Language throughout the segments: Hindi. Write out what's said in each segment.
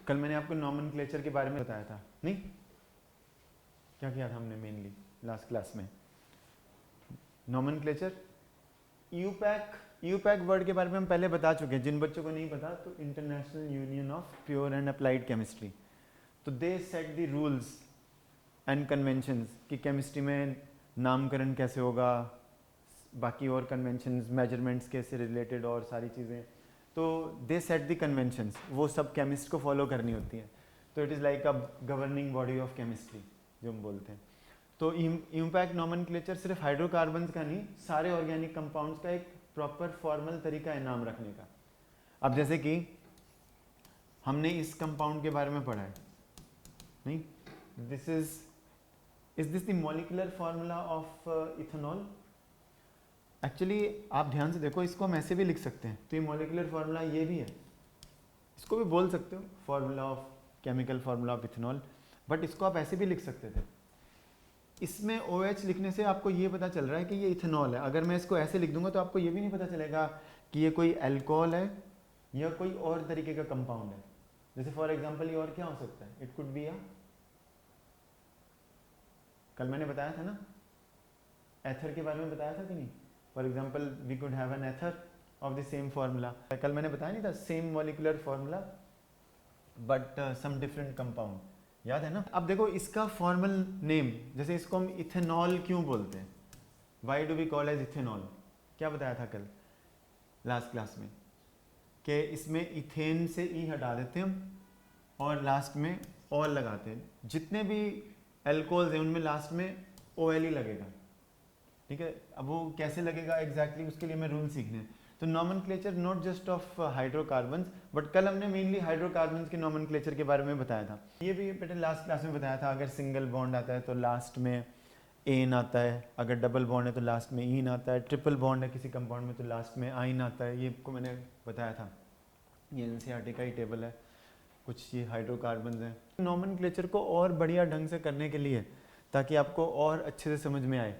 कल मैंने आपको नॉमेनक्लेचर के बारे में बताया था, नहीं? क्या किया था हमने मेनली लास्ट क्लास में? नॉमेनक्लेचर, यूपैक वर्ड के बारे में हम पहले बता चुके हैं। जिन बच्चों को नहीं पता तो international union of pure and applied chemistry, तो they set the rules and conventions कि केमिस्ट्री में नामकरण कैसे होगा, बाकी और कन्वेंशंस, मेजरमेंट्स कैसे रिलेटेड और सारी चीज़ें, तो दे सेट द कन्वेंशंस, वो सब केमिस्ट को फॉलो करनी होती है। तो it is like a governing body of chemistry जो हम बोलते हैं। तो इम्पैक्ट नॉमेनक्लेचर सिर्फ हाइड्रोकार्बन्स का नहीं, सारे ऑर्गेनिक कंपाउंड्स का एक प्रॉपर फॉर्मल तरीका है नाम रखने का। अब जैसे कि हमने इस कंपाउंड के बारे में पढ़ा है, नहीं? This is this the molecular formula of ethanol? Actually आप ध्यान से देखो, इसको हम ऐसे भी लिख सकते हैं। तो ये मॉलिक्यूलर फार्मूला ये भी है, इसको भी बोल सकते हो formula of chemical formula of ethanol, but इसको आप ऐसे भी लिख सकते थे। इसमें OH लिखने से आपको ये पता चल रहा है कि ये इथेनॉल है। अगर मैं इसको ऐसे लिख दूंगा तो आपको ये भी नहीं पता चलेगा कि ये कोई अल्कोहल है या कोई और तरीके का कंपाउंड है। जैसे फॉर एग्जाम्पल ये और क्या हो सकता है? इट कुड बी अ, कल मैंने बताया था ना एथर के बारे में, बताया था कि नहीं? For example we could have an ether of the same formula. कल मैंने बताया नहीं था, same molecular formula but some different compound, याद है ना? अब देखो इसका फॉर्मल नेम, जैसे इसको हम इथेनॉल क्यों बोलते हैं? Why do we call as ethanol? क्या बताया था कल लास्ट क्लास में कि इसमें इथेन से ई हटा देते हैं हम और लास्ट में ऑल लगाते हैं। जितने भी एल्कोहल्स हैं उनमें लास्ट में OL ही लगेगा, ठीक है? अब वो कैसे लगेगा एग्जैक्टली उसके लिए हमें रूल सीखने हैं। तो nomenclature not just of hydrocarbons, but कल हमने मेनली हाइड्रोकार्बन्स के नॉमेनक्लेचर के बारे में बताया था। ये भी बेटे लास्ट क्लास में बताया था। अगर सिंगल बॉन्ड आता है तो लास्ट में एन आता है, अगर डबल बॉन्ड है तो लास्ट में ईन आता है, ट्रिपल बॉन्ड है किसी कंपाउंड में तो लास्ट में आइन आता है। ये को मैंने बताया था, ये NCERT का ही टेबल है। कुछ ये हाइड्रोकार्बन्स हैं। नॉमेनक्लेचर को और बढ़िया ढंग से करने के लिए, ताकि आपको और अच्छे से समझ में आए,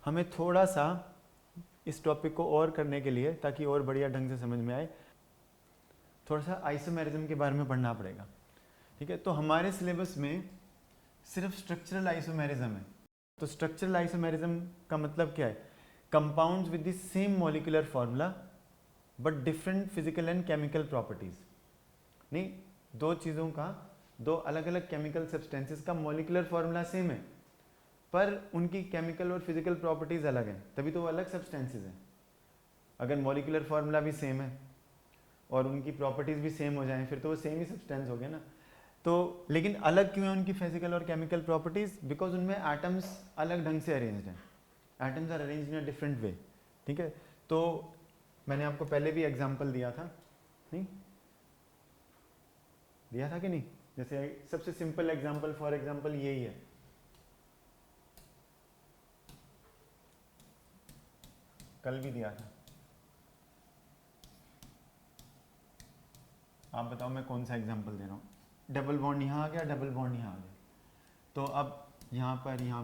हमें थोड़ा सा इस टॉपिक को और करने के लिए, ताकि और बढ़िया ढंग से समझ में आए, थोड़ा सा आइसोमेरिज्म के बारे में पढ़ना पड़ेगा, ठीक है? तो हमारे सिलेबस में सिर्फ स्ट्रक्चरल आइसोमेरिज्म है। तो स्ट्रक्चरल आइसोमेरिज्म का मतलब क्या है? Compounds with the same molecular formula but different physical and chemical properties. नहीं, दो चीज़ों का, दो अलग अलग केमिकल सब्सटेंसेस का मॉलिक्यूलर फार्मूला सेम है पर उनकी केमिकल और फिजिकल प्रॉपर्टीज अलग हैं, तभी तो वो अलग सब्सटेंसेस हैं। अगर मॉलिक्यूलर फार्मूला भी सेम है और उनकी प्रॉपर्टीज भी सेम हो जाएं फिर तो वो सेम ही सब्सटेंस हो गया ना। तो लेकिन अलग क्यों है उनकी फिजिकल और केमिकल प्रॉपर्टीज? बिकॉज उनमें एटम्स अलग ढंग से अरेंज्ड हैं। Atoms are arranged in a different way, ठीक है? तो मैंने आपको पहले भी एग्जाम्पल दिया था, नहीं दिया था कि नहीं? जैसे सबसे सिंपल एग्जाम्पल फॉर एग्जाम्पल यही है, कल भी दिया था। आप बताओ मैं कौन सा एग्जाम्पल दे रहा हूँ? डबल बॉन्ड यहाँ आ गया, डबल बॉन्ड यहाँ आ गया, तो अब यहाँ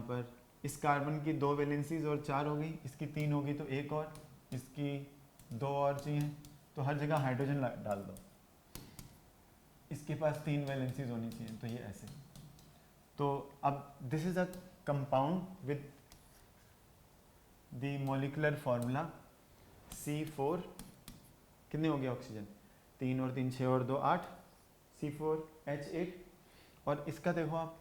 पर इस कार्बन की 2 वैलेंसीज और 4 हो गई, इसकी 3 होगी तो एक और, इसकी 2 और चाहिए तो हर जगह हाइड्रोजन डाल दो। इसके पास 3 वैलेंसीज होनी चाहिए तो ये ऐसे। तो अब this is a compound with the molecular formula C4, कितने हो गए ऑक्सीजन? 3 और 3 6 और 2 8, C4H8। और इसका देखो आप,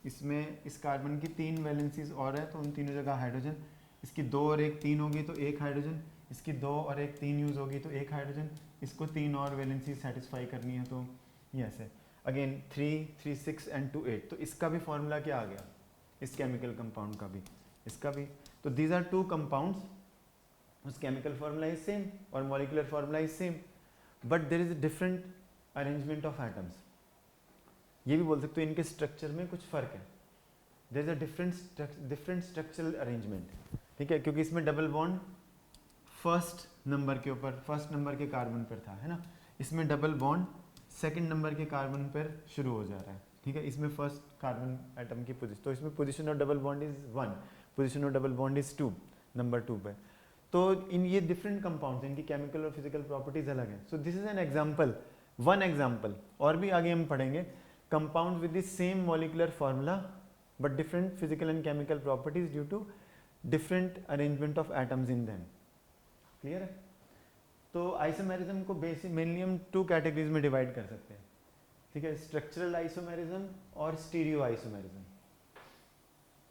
इसमें इस कार्बन की 3 वैलेंसीज और है तो उन तीनों जगह हाइड्रोजन। इसकी 2 और 1 3 होगी तो एक हाइड्रोजन, इसकी 2 और 1 3 यूज होगी तो एक हाइड्रोजन, इसको 3 और वैलेंसी सेटिस्फाई करनी है तो ये ऐसे। Again 3 3 6 and 2 8। तो इसका भी फॉर्मूला क्या आ गया? इस केमिकल कंपाउंड का भी, इसका भी। तो दीज आर 2 कंपाउंड्स, उस केमिकल फार्मूला इज सेम और molecular formula is same but there is different arrangement of atoms. ये भी बोल सकते हो इनके स्ट्रक्चर में कुछ फर्क है, there is a different structural arrangement, ठीक है? क्योंकि इसमें डबल बॉन्ड फर्स्ट नंबर के ऊपर, फर्स्ट नंबर के कार्बन पर था, है ना? इसमें डबल बॉन्ड सेकंड नंबर के कार्बन पर शुरू हो जा रहा है, ठीक है? इसमें फर्स्ट कार्बन एटम की पोजीशन, तो इसमें position of double bond is 1, position of double bond is 2, number 2 पे। तो इन ये डिफरेंट कंपाउंड्स, इनकी केमिकल और फिजिकल प्रॉपर्टीज अलग हैं। So this is an example one example, और भी आगे हम पढ़ेंगे, compound with the same molecular formula but different physical and chemical properties due to different arrangement of atoms in them. Clear है? तो आइसोमेरिज्म को बेसिक मेनली हम 2 कैटेगरीज में डिवाइड कर सकते हैं, ठीक है, स्ट्रक्चरल आइसोमेरिज्म और स्टीरियो आइसोमेरिज्म।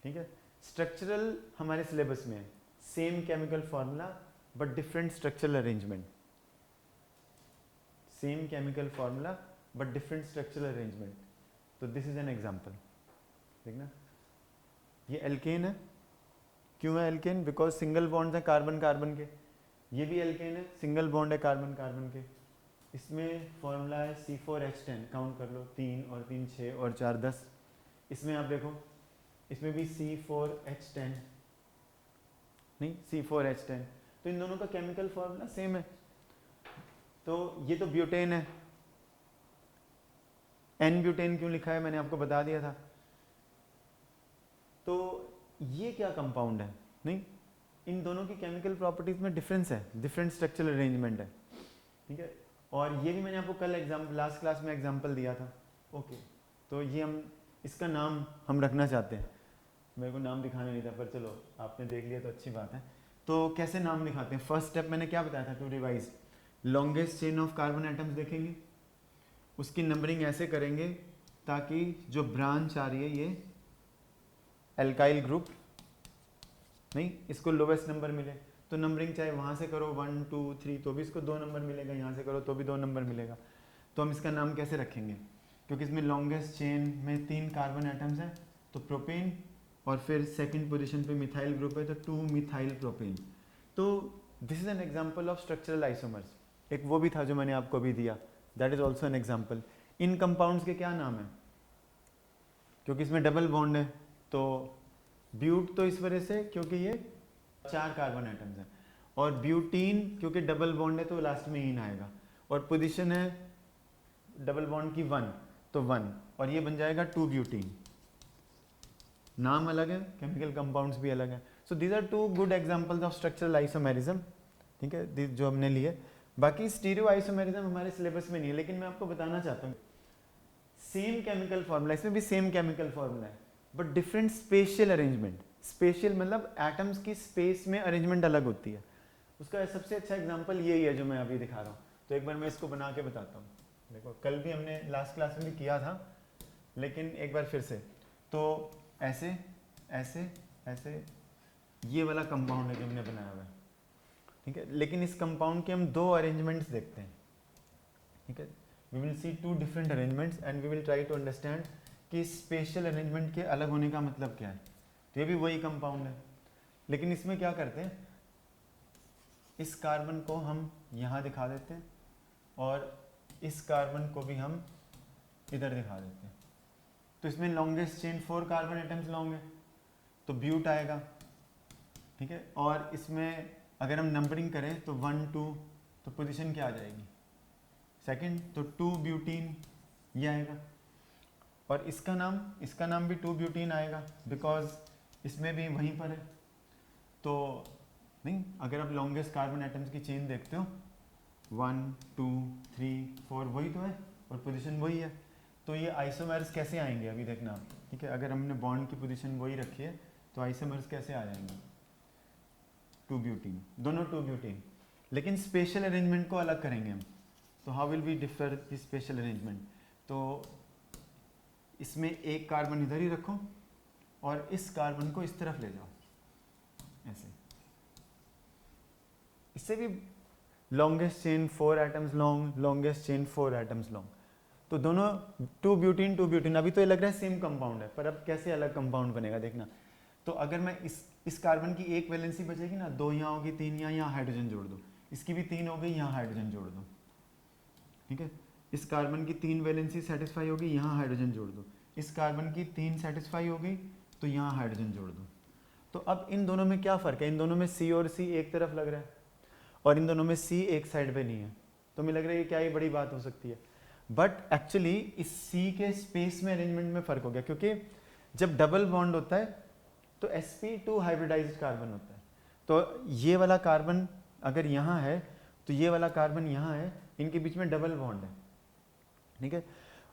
ठीक है, स्ट्रक्चरल हमारे सिलेबस में same chemical formula but different structural arrangement, same chemical formula but different structural arrangement. तो दिस इज एन एग्जांपल, देखना ये एल्केन है, क्यों है एल्केन? बिकॉज सिंगल बॉन्ड है कार्बन कार्बन के, ये भी एल्केन है, सिंगल बॉन्ड है कार्बन कार्बन के, इसमें फॉर्मूला है C4H10, काउंट कर लो, 3 और 3 6 और 4 10। इसमें आप देखो, इसमें भी C4H10, नहीं C4H10, तो इन दोनों का केमिकल फॉर्मूला सेम है। तो ये तो ब्यूटेन है, N ब्यूटेन क्यों लिखा है मैंने आपको बता दिया था। तो ये क्या कंपाउंड है? नहीं, इन दोनों की केमिकल प्रॉपर्टीज में डिफरेंस है, डिफरेंट स्ट्रक्चरल अरेंजमेंट है, ठीक है। और ये भी मैंने आपको कल एग्जाम्पल, लास्ट क्लास में एग्जाम्पल दिया था। ओके, तो ये हम इसका नाम हम रखना चाहते हैं, मेरे को नाम दिखाना नहीं था पर चलो आपने देख लिया तो अच्छी बात है। तो कैसे नाम दिखाते हैं? फर्स्ट स्टेप मैंने क्या बताया था to revise, longest chain of carbon atoms देखेंगे, उसकी नंबरिंग ऐसे करेंगे ताकि जो ब्रांच आ रही है ये एल्काइल ग्रुप, नहीं इसको लोवेस्ट नंबर मिले, तो नंबरिंग चाहे वहाँ से करो 1 2 3 तो भी इसको 2 नंबर मिलेगा, यहाँ से करो तो भी 2 नंबर मिलेगा। तो हम इसका नाम कैसे रखेंगे? क्योंकि इसमें लॉन्गेस्ट चेन में 3 कार्बन एटम्स हैं, तो प्रोपेन, और फिर सेकंड पोजीशन पे मिथाइल ग्रुप है तो 2 मिथाइल प्रोपेन। तो this is an example of structural isomers. एक वो भी था जो मैंने आपको अभी दिया, that is also an example. In compounds के क्या नाम है? क्योंकि इसमें डबल बॉन्ड है, तो ब्यूट तो इस वजह से क्योंकि ये 4 कार्बन एटम्स हैं, और ब्यूटीन क्योंकि डबल बॉन्ड है तो लास्ट में इन आएगा, और पोजीशन है डबल बॉन्ड की 1 तो 1, और ये बन जाएगा 2 ब्यूटीन। नाम अलग है, केमिकल कंपाउंड्स भी अलग है। So these are 2 good examples of structural isomerism, ठीक है, जो हमने लिए। बाकी स्टीरियो आइसोमेरिज्म हमारे सिलेबस में नहीं है, लेकिन मैं आपको बताना चाहता हूँ सेम केमिकल फॉर्मूला, इसमें भी सेम केमिकल फॉर्मूला है but different spatial arrangement. Spatial मतलब एटम्स की स्पेस में अरेंजमेंट अलग होती है। उसका सबसे अच्छा एग्जांपल यही है जो मैं अभी दिखा रहा हूँ। तो एक बार मैं इसको बना के बताता हूँ। देखो कल भी हमने लास्ट क्लास में भी किया था, लेकिन एक बार फिर से। तो ऐसे ऐसे ऐसे ये वाला कंपाउंड है जो हमने बनाया हुआ है, ठीक है, लेकिन इस कंपाउंड के हम 2 अरेंजमेंट्स देखते हैं, ठीक है। We will see 2 different arrangements and we will try to understand कि स्पेशल अरेंजमेंट के अलग होने का मतलब क्या है। तो ये भी वही कंपाउंड है, लेकिन इसमें क्या करते हैं, इस कार्बन को हम यहाँ दिखा देते हैं और इस कार्बन को भी हम इधर दिखा देते हैं। तो इसमें longest chain 4 carbon atoms long है तो ब्यूट आएगा, ठीक है। और इसमें अगर हम नंबरिंग करें तो 1 2 तो पोजीशन क्या आ जाएगी? सेकंड, तो 2 ब्यूटीन ये आएगा, और इसका नाम भी 2 ब्यूटीन आएगा बिकॉज इसमें भी वहीं पर है। तो नहीं, अगर आप लॉन्गेस्ट कार्बन एटम्स की चेन देखते हो 1 2 3 4 वही तो है और पोजीशन वही है, तो ये आइसोमर्स कैसे आएंगे अभी देखना आप, ठीक है। अगर हमने बॉन्ड की पोजीशन वही रखी है तो आइसोमर्स कैसे आ जाएंगे? 2 ब्यूटीन, दोनों 2 ब्यूटीन, लेकिन स्पेशल अरेंजमेंट को अलग करेंगे हम। तो how will we differ the special arrangement? तो इसमें एक कार्बन इधर ही रखो और इस कार्बन को इस तरफ ले जाओ ऐसे, इससे भी longest chain 4 atoms long, longest chain 4 atoms long, तो दोनों 2 ब्यूटीन 2 ब्यूटीन। अभी तो ये लग रहा है सेम कंपाउंड है, पर अब कैसे अलग कंपाउंड बनेगा देखना। तो अगर मैं इस कार्बन की एक वैलेंसी बचेगी ना, 2 यहाँ होगी, 3 यहाँ हाइड्रोजन जोड़ दो, इसकी भी 3 हो गई, यहाँ हाइड्रोजन जोड़ दो, ठीक है। इस कार्बन की 3 वैलेंसी सेटिस्फाई होगी, यहाँ हाइड्रोजन जोड़ दो, इस कार्बन की 3 सेटिस्फाई हो गई तो यहाँ हाइड्रोजन जोड़ दो। तो अब इन दोनों में क्या फ़र्क है? इन दोनों में C और C एक तरफ लग रहा है और इन दोनों में C एक साइड पे नहीं है, तो मुझे लग रहा है ये क्या ही बड़ी बात हो सकती है। बट एक्चुअली इस C के स्पेस में अरेंजमेंट में फ़र्क हो गया, क्योंकि जब डबल बॉन्ड होता है तो sp2 हाइब्रिडाइज्ड कार्बन होता है। तो ये वाला कार्बन अगर यहाँ है तो ये वाला कार्बन यहाँ है, इनके बीच में डबल बॉन्ड है, ठीक है।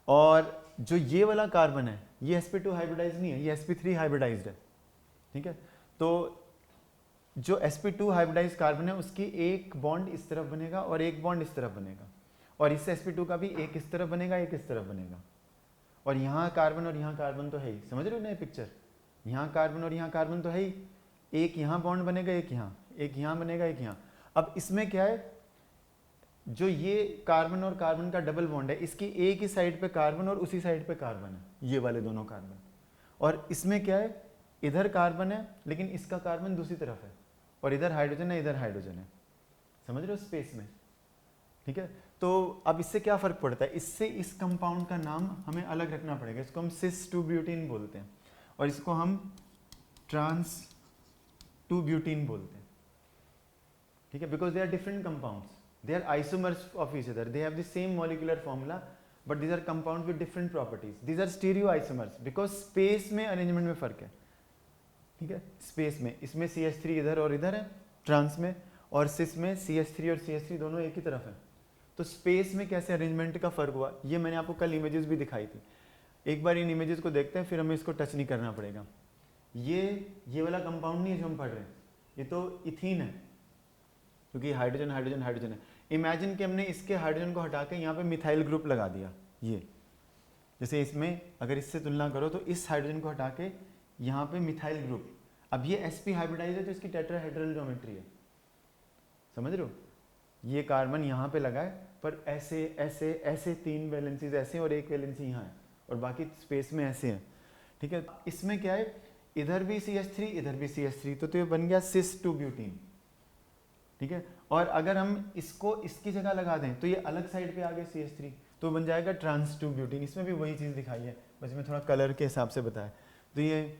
और जो ये वाला कार्बन है ये sp2 हाइब्रिडाइज नहीं है, ये sp3 हाइब्रिडाइज्ड है, ठीक है। तो जो sp2 हाइब्रिडाइज कार्बन है उसकी एक बॉन्ड इस तरफ बनेगा और एक बॉन्ड इस तरफ बनेगा, और इस sp2 का भी एक इस तरफ बनेगा एक इस तरफ बनेगा, और यहाँ कार्बन और यहाँ कार्बन तो है ही, समझ रहे हो ना ये पिक्चर, यहाँ कार्बन और यहाँ कार्बन तो है ही, एक यहाँ बॉन्ड बनेगा एक यहाँ बनेगा एक यहाँ। अब इसमें क्या है, जो ये कार्बन और कार्बन का डबल बॉन्ड है इसकी एक ही साइड पे कार्बन और उसी साइड पे कार्बन है, ये वाले दोनों कार्बन, और इसमें क्या है, इधर कार्बन है लेकिन इसका कार्बन दूसरी तरफ है, और इधर हाइड्रोजन है इधर हाइड्रोजन है, समझ रहे हो स्पेस में, ठीक है। तो अब इससे क्या फर्क पड़ता है, इससे इस कंपाउंड का नाम हमें अलग रखना पड़ेगा, इसको हम सिस 2 ब्यूटीन बोलते हैं और इसको हम ट्रांस 2 ब्यूटीन बोलते हैं, ठीक है, because they are different compounds, they are isomers of each other, they have the same molecular formula but these are compounds with different properties, these are stereoisomers because space में arrangement में फर्क है, ठीक है, space में इसमें CH3 इधर और इधर है ट्रांस में, और सिस में CH3 और CH3 दोनों एक ही तरफ है। तो स्पेस में कैसे अरेंजमेंट का फर्क हुआ ये मैंने आपको कल इमेजेस भी दिखाई थी, एक बार इन इमेजेस को देखते हैं फिर हमें इसको टच नहीं करना पड़ेगा। ये वाला कंपाउंड नहीं है जो हम पढ़ रहे हैं, ये तो इथीन है क्योंकि हाइड्रोजन हाइड्रोजन हाइड्रोजन है। इमेजिन कि हमने इसके हाइड्रोजन को हटा के यहाँ पे मिथाइल ग्रुप लगा दिया, ये जैसे इसमें अगर इससे तुलना करो तो इस हाइड्रोजन को हटा के यहाँ पे मिथाइल ग्रुप, अब ये sp हाइब्रिडाइज है तो इसकी टेट्राहेड्रल ज्योमेट्री है, समझ रहे हो, ये कार्बन यहाँ पे लगा है पर ऐसे ऐसे ऐसे 3 वैलेंसीज ऐसे और एक वैलेंसी यहाँ है और बाकी स्पेस में ऐसे है, ठीक है। इसमें क्या है, इधर भी CH3 इधर भी CH3, तो ये बन गया सिस 2 ब्यूटीन, ठीक है। और अगर हम इसको इसकी जगह लगा दें तो ये अलग साइड पे आ गए CH3, तो बन जाएगा ट्रांस 2 ब्यूटीन, इसमें भी वही चीज़ दिखाई है बस मैं थोड़ा कलर के हिसाब से बताया, तो ये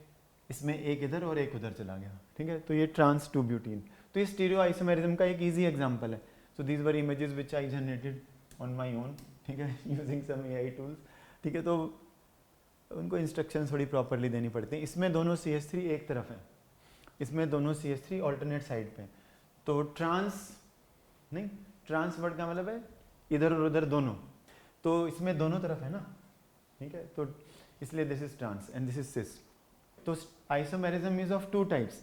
इसमें एक इधर और एक उधर चला गया, ठीक है, तो ये ट्रांस 2 ब्यूटीन। तो ये स्टीरियो आइसोमेरिज्म का एक ईजी एग्जाम्पल है। So these were images which I generated on my own, ठीक है, यूजिंग सम AI टूल्स, ठीक है। तो उनको इंस्ट्रक्शन थोड़ी प्रॉपरली देनी पड़ती हैं। इसमें दोनों CH3 एक तरफ है, इसमें दोनों CH3 ऑल्टरनेट साइड पे, तो ट्रांस नहीं, ट्रांस वर्ड का मतलब है इधर और उधर दोनों, तो इसमें दोनों तरफ है ना, ठीक है, तो इसलिए this is trans and this is cis. तो आइसोमेरिज्म इज ऑफ 2 टाइप्स।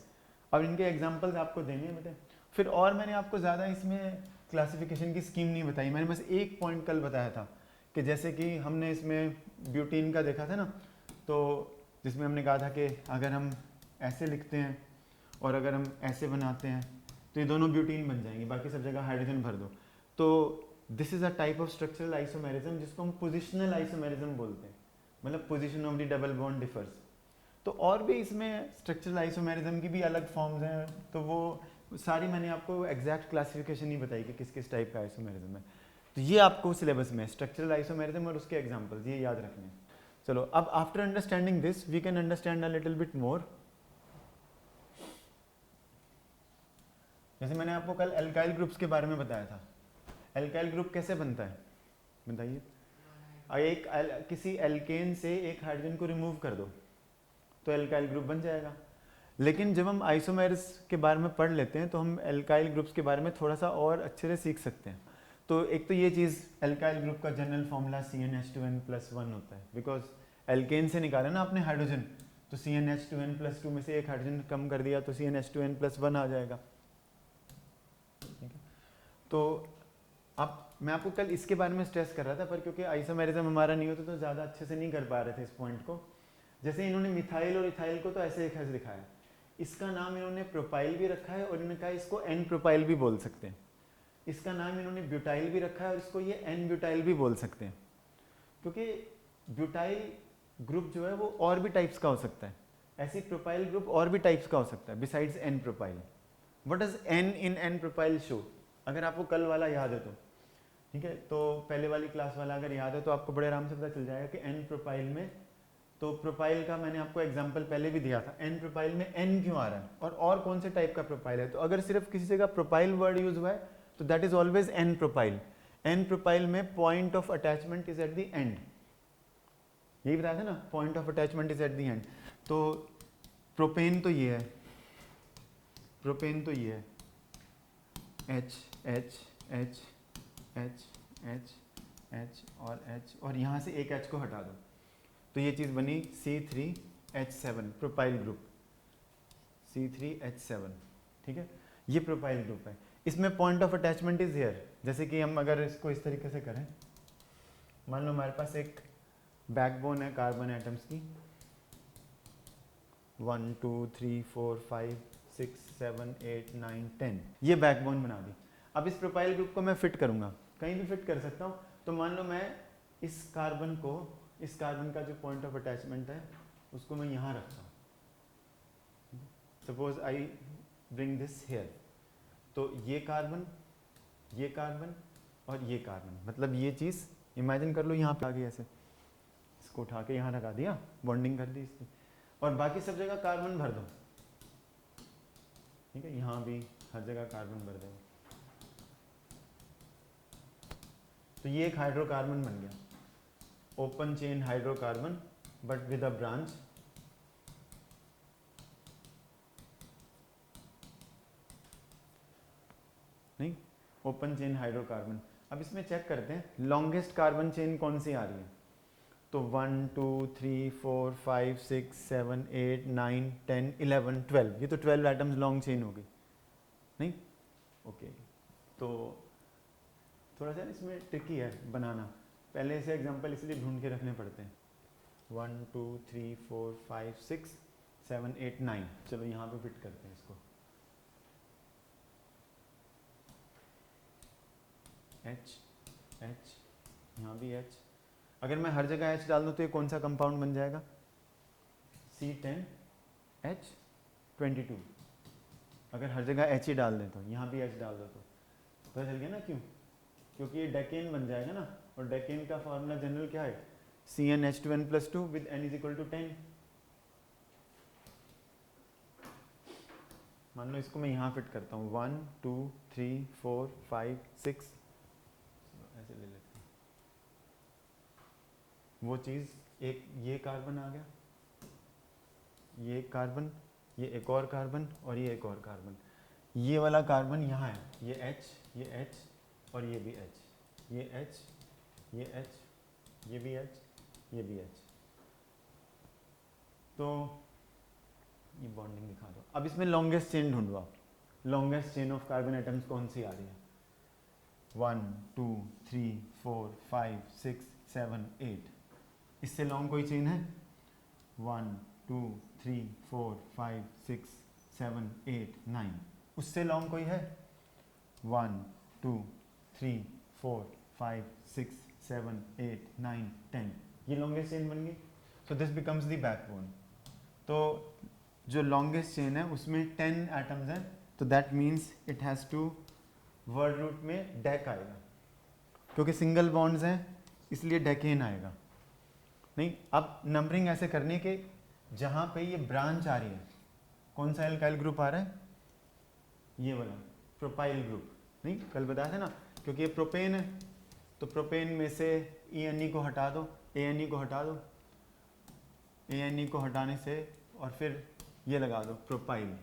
अब इनके एग्जांपल्स आपको देने हैं बेटे, फिर और मैंने आपको ज़्यादा इसमें क्लासिफिकेशन की स्कीम नहीं बताई, मैंने बस एक पॉइंट कल बताया था कि जैसे कि हमने इसमें ब्यूटीन का देखा था ना, तो जिसमें हमने कहा था कि अगर हम ऐसे लिखते हैं और अगर हम ऐसे बनाते हैं तो ये दोनों ब्यूटीन बन जाएंगे, बाकी सब जगह हाइड्रोजन भर दो। तो this is a type of structural isomerism जिसको हम पोजिशनल आइसोमेरिज्म बोलते हैं, मतलब position of the double bond differs. तो और भी इसमें स्ट्रक्चरल आइसोमेरिज्म की भी अलग फॉर्म्स हैं, तो वो सारी मैंने आपको एग्जैक्ट क्लासिफिकेशन नहीं बताई कि किस किस टाइप का आइसोमेरिज्म है। तो ये आपको सिलेबस में स्ट्रक्चरल आइसोमेरिज्म और उसके एग्जाम्पल्स ये याद रखने हैं। चलो अब after understanding this we can understand a little bit more. जैसे मैंने आपको कल एल्काइल ग्रुप्स के बारे में बताया था, एल्काइल ग्रुप कैसे बनता है बताइए। किसी एल्केन से एक हाइड्रोजन को रिमूव कर दो तो एल्काइल ग्रुप बन जाएगा। लेकिन जब हम आइसोमेर्स के बारे में पढ़ लेते हैं तो हम एल्काइल ग्रुप्स के बारे में थोड़ा सा और अच्छे से सीख सकते हैं। तो एक तो ये चीज़, एल्काइल ग्रुप का जनरल फॉर्मूला CnH2n+1 होता है, बिकॉज एल्केन से निकाला ना आपने हाइड्रोजन, तो CnH2n+2 में से एक हाइड्रोजन कम कर दिया तो CnH2n+1 आ जाएगा। तो अब मैं आपको कल इसके बारे में स्ट्रेस कर रहा था, पर क्योंकि आइसोमेरिज्म हमारा नहीं होता तो ज़्यादा अच्छे से नहीं कर पा रहे थे इस पॉइंट को। जैसे इन्होंने मिथाइल और इथाइल को तो ऐसे एक दिखाया, इसका नाम इन्होंने प्रोपाइल भी रखा है और इन्होंने कहा इसको एन प्रोपाइल भी बोल सकते हैं। इसका नाम इन्होंने ब्यूटाइल भी रखा है और इसको ये एन ब्यूटाइल भी बोल सकते हैं, क्योंकि ब्यूटाइल ग्रुप जो है वो और भी टाइप्स का हो सकता है, ऐसी प्रोपाइल ग्रुप और भी टाइप्स का हो सकता है besides n propyl. What does n in n propyl show, अगर आपको कल वाला याद है तो ठीक है, तो पहले वाली क्लास वाला अगर याद है तो आपको बड़े आराम से पता चल जाएगा कि एन प्रोपाइल में, तो प्रोपाइल का मैंने आपको एग्जांपल पहले भी दिया था, एन प्रोपाइल में एन क्यों आ रहा है और कौन से टाइप का प्रोपाइल है। तो अगर सिर्फ किसी जगह प्रोपाइल वर्ड यूज हुआ है तो that is always n propyl. N propyl में point of attachment is at the end, यही बताया था ना, point of attachment is at the end. तो प्रोपेन तो ये है, प्रोपेन तो ये है H H H H H H और यहाँ से एक H को हटा दो, तो ये चीज़ बनी C3H7 प्रोपाइल ग्रुप, C3H7, ठीक है, ये प्रोपाइल ग्रुप है। इसमें point of attachment is here. जैसे कि हम अगर इसको इस तरीके से करें, मान लो हमारे पास एक बैकबोन है कार्बन एटम्स की, 1 2 3 4 5 6 7 8 9 10, ये बैकबोन बना दी। अब इस प्रोपाइल ग्रुप को मैं फिट करूंगा, कहीं भी फिट कर सकता हूँ। तो मान लो मैं इस कार्बन को, इस कार्बन का जो पॉइंट ऑफ अटैचमेंट है उसको मैं यहाँ रखता हूँ। Suppose I bring this here, तो ये कार्बन और ये कार्बन, मतलब ये चीज़ इमेजिन कर लो यहाँ पे आ गई ऐसे, इसको उठा के यहाँ लगा दिया, बॉन्डिंग कर दी इसकी, और बाकी सब जगह कार्बन भर दो, ठीक है, यहाँ भी हर जगह कार्बन भर दो, तो ये एक हाइड्रोकार्बन बन गया, open chain hydrocarbon but with a branch, नहीं, ओपन चेन हाइड्रोकार्बन। अब इसमें चेक करते हैं लॉन्गेस्ट कार्बन चेन कौन सी आ रही है। तो 1 2 3 4 5 6 7 8 9 10 11 12, ये तो 12 एटम्स लॉन्ग चेन हो गई, नहीं, ओके। तो थोड़ा सा इसमें ट्रिकी है बनाना, पहले से एग्जांपल इसलिए ढूंढ के रखने पड़ते हैं। 1 2 3 4 5 6 7 8 9, चलो यहाँ पे फिट करते हैं इसको। H यहाँ भी H, अगर मैं हर जगह H डाल दूँ तो ये कौन सा कंपाउंड बन जाएगा, C10H22। अगर हर जगह H ही डाल दें तो यहाँ भी H डाल दो तो पता चल गया ना क्यों, क्योंकि ये डेकेन बन जाएगा ना, और डेकेन का फॉर्मूला जनरल क्या है, CnH2n+2 विद n = 10। मान लो इसको मैं यहाँ फिट करता हूँ, 1 2 3 4 5 6, ऐसे ले लेते हैं, वो चीज़ एक ये कार्बन आ गया, ये एक कार्बन, ये एक और कार्बन और ये एक और कार्बन, ये वाला कार्बन यहाँ है, ये H और ये भी H, ये H, ये H, ये भी H, ये भी H, तो ये बॉन्डिंग दिखा दो। अब इसमें लॉन्गेस्ट चेन ढूंढो आप, longest chain of carbon atoms कौन सी आ रही है, 1 2 3 4 5 6 7 8, इससे लॉन्ग कोई चेन है, 1 2 3 4 5 6 7 8 9, उससे लॉन्ग कोई है, 1 2 3 4 5 6 7 8 9 10, ये लॉन्गेस्ट चेन बन गई। So this becomes the backbone. तो जो लॉन्गेस्ट चेन है उसमें 10 एटम्स हैं, तो that means it has to word root में डेक आएगा, क्योंकि सिंगल बॉन्ड्स हैं इसलिए डेकेन आएगा। नहीं, अब नंबरिंग ऐसे करने के जहाँ पे ये ब्रांच आ रही है, कौन सा एल्काइल ग्रुप आ रहा है, ये वाला प्रोपाइल ग्रुप, नहीं कल बताया था ना, क्योंकि ये प्रोपेन है, तो प्रोपेन में से ENE को हटा दो, ANE को हटा दो, ANE को हटाने से और फिर ये लगा दो प्रोपाइल,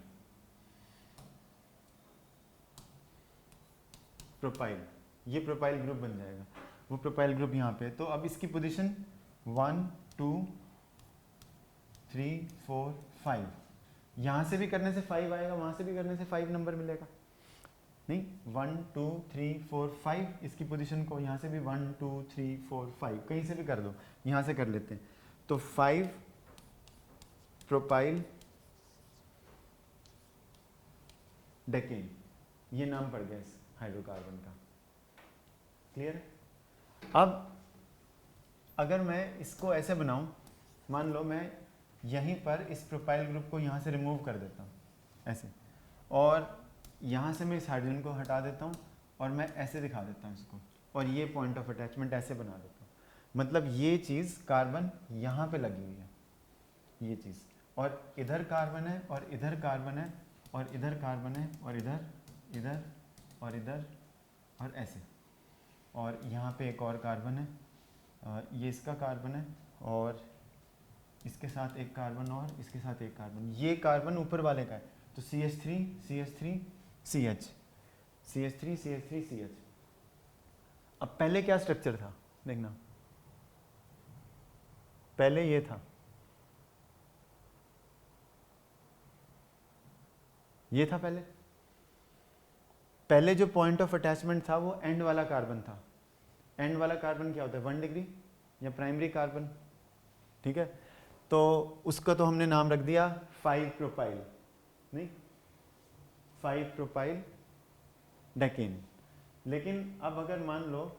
प्रोपाइल, ये प्रोपाइल ग्रुप बन जाएगा, वो प्रोपाइल ग्रुप यहाँ पे। तो अब इसकी पोजीशन 1 2 3 4 5, यहाँ से भी करने से 5 आएगा, वहाँ से भी करने से 5 नंबर मिलेगा, नहीं 1 2 3 4 5, इसकी पोजीशन को यहाँ से भी 1 2 3 4 5 कहीं से भी कर दो, यहाँ से कर लेते हैं, तो 5 प्रोपाइल डेकेन, ये नाम पड़ गया इस हाइड्रोकार्बन का। क्लियर है? अब अगर मैं इसको ऐसे बनाऊं, मान लो मैं यहीं पर इस प्रोपाइल ग्रुप को यहाँ से रिमूव कर देता हूँ ऐसे, और यहाँ से मैं इस हाइड्रोजन को हटा देता हूँ और मैं ऐसे दिखा देता हूँ इसको, और ये पॉइंट ऑफ अटैचमेंट ऐसे बना देता हूँ, मतलब ये चीज़ कार्बन यहाँ पे लगी हुई है, ये चीज़, और इधर कार्बन है और इधर कार्बन है और इधर कार्बन है और इधर इधर और इधर और ऐसे, और यहाँ पे एक और कार्बन है, ये इसका कार्बन है और इसके साथ एक कार्बन और इसके साथ एक कार्बन, ये कार्बन ऊपर वाले का है, तो CH3 CH3 CH, CH3 CH3 CH। अब पहले क्या स्ट्रक्चर था, देखना, पहले ये था, ये था पहले जो पॉइंट ऑफ अटैचमेंट था वो एंड वाला कार्बन था। एंड वाला कार्बन क्या होता है, 1 डिग्री या प्राइमरी कार्बन, ठीक है। तो उसका तो हमने नाम रख दिया 5 प्रोपाइल, नहीं 5 प्रोपाइल डेकेन। लेकिन अब अगर मान लो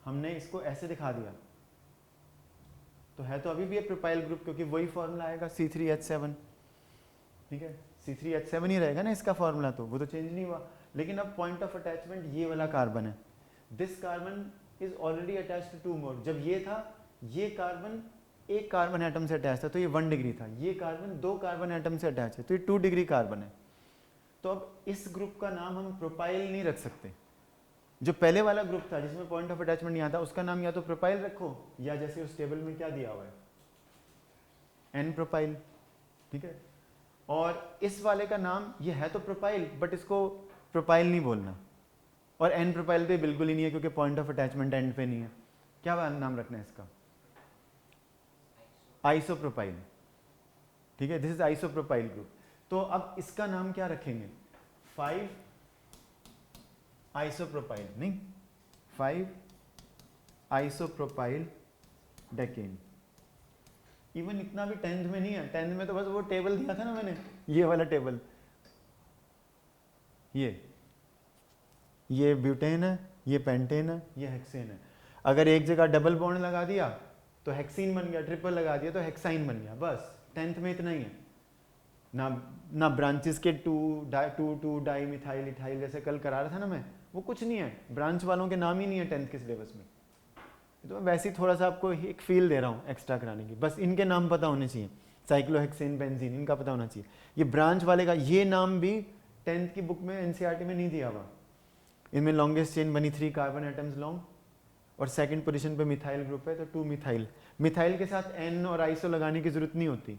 हमने इसको ऐसे दिखा दिया तो है तो अभी भी ये प्रोपाइल ग्रुप, क्योंकि वही फॉर्मूला आएगा C3H7, ठीक है, C3H7 ही रहेगा ना इसका फॉर्मूला, तो वो तो चेंज नहीं हुआ। लेकिन अब पॉइंट ऑफ अटैचमेंट ये वाला कार्बन है, this carbon is already attached to 2 more. जब ये था, ये कार्बन एक कार्बन एटम से अटैच था तो ये 1 डिग्री था, ये कार्बन 2 कार्बन एटम से अटैच है तो ये 2 डिग्री कार्बन है। तो अब इस ग्रुप का नाम हम प्रोपाइल नहीं रख सकते। जो पहले वाला ग्रुप था जिसमें पॉइंट ऑफ अटैचमेंट यहाँ था, उसका नाम या तो प्रोपाइल रखो या जैसे उस टेबल में क्या दिया हुआ है एन प्रोपाइल, ठीक है। और इस वाले का नाम ये है तो प्रोपाइल, बट इसको प्रोपाइल नहीं बोलना, और एन प्रोपाइल तो बिल्कुल ही नहीं है क्योंकि पॉइंट ऑफ अटैचमेंट एंड पे नहीं है। क्या नाम रखना है इसका, आइसोप्रोपाइल, ठीक है, दिस इज आइसोप्रोपाइल ग्रुप। तो अब इसका नाम क्या रखेंगे, 5 आइसोप्रोपाइल, नहीं 5 आइसोप्रोपाइल डेकेन। इवन इतना भी 10th में नहीं है, 10th में तो बस वो टेबल दिया था ना मैंने, ये वाला टेबल, ये ब्यूटेन है, ये पेंटेन है, ये हेक्सेन है। अगर एक जगह डबल बॉन्ड लगा दिया तो हेक्सीन बन गया, ट्रिपल लगा दिया तो हेक्साइन बन गया, बस 10th में इतना ही है। ना ब्रांचेस के 2 डाई मिथाइल इथाइल जैसे कल करा रहा था ना मैं, वो कुछ नहीं है, ब्रांच वालों के नाम ही नहीं है 10th के सिलेबस में। तो मैं वैसे ही थोड़ा सा आपको एक फील दे रहा हूँ एक्स्ट्रा कराने की, बस इनके नाम पता होने चाहिए, साइक्लोहेक्सेन बेंजीन इनका पता होना चाहिए। ये ब्रांच वाले का ये नाम भी 10th की बुक में एनसीईआरटी में नहीं दिया हुआ। इनमें लॉन्गेस्ट चेन बनी 3 कार्बन एटम्स लॉन्ग और सेकंड पोजीशन पे मिथाइल ग्रुप है तो 2 मिथाइल। मिथाइल के साथ एन और आइसो लगाने की जरूरत नहीं होती,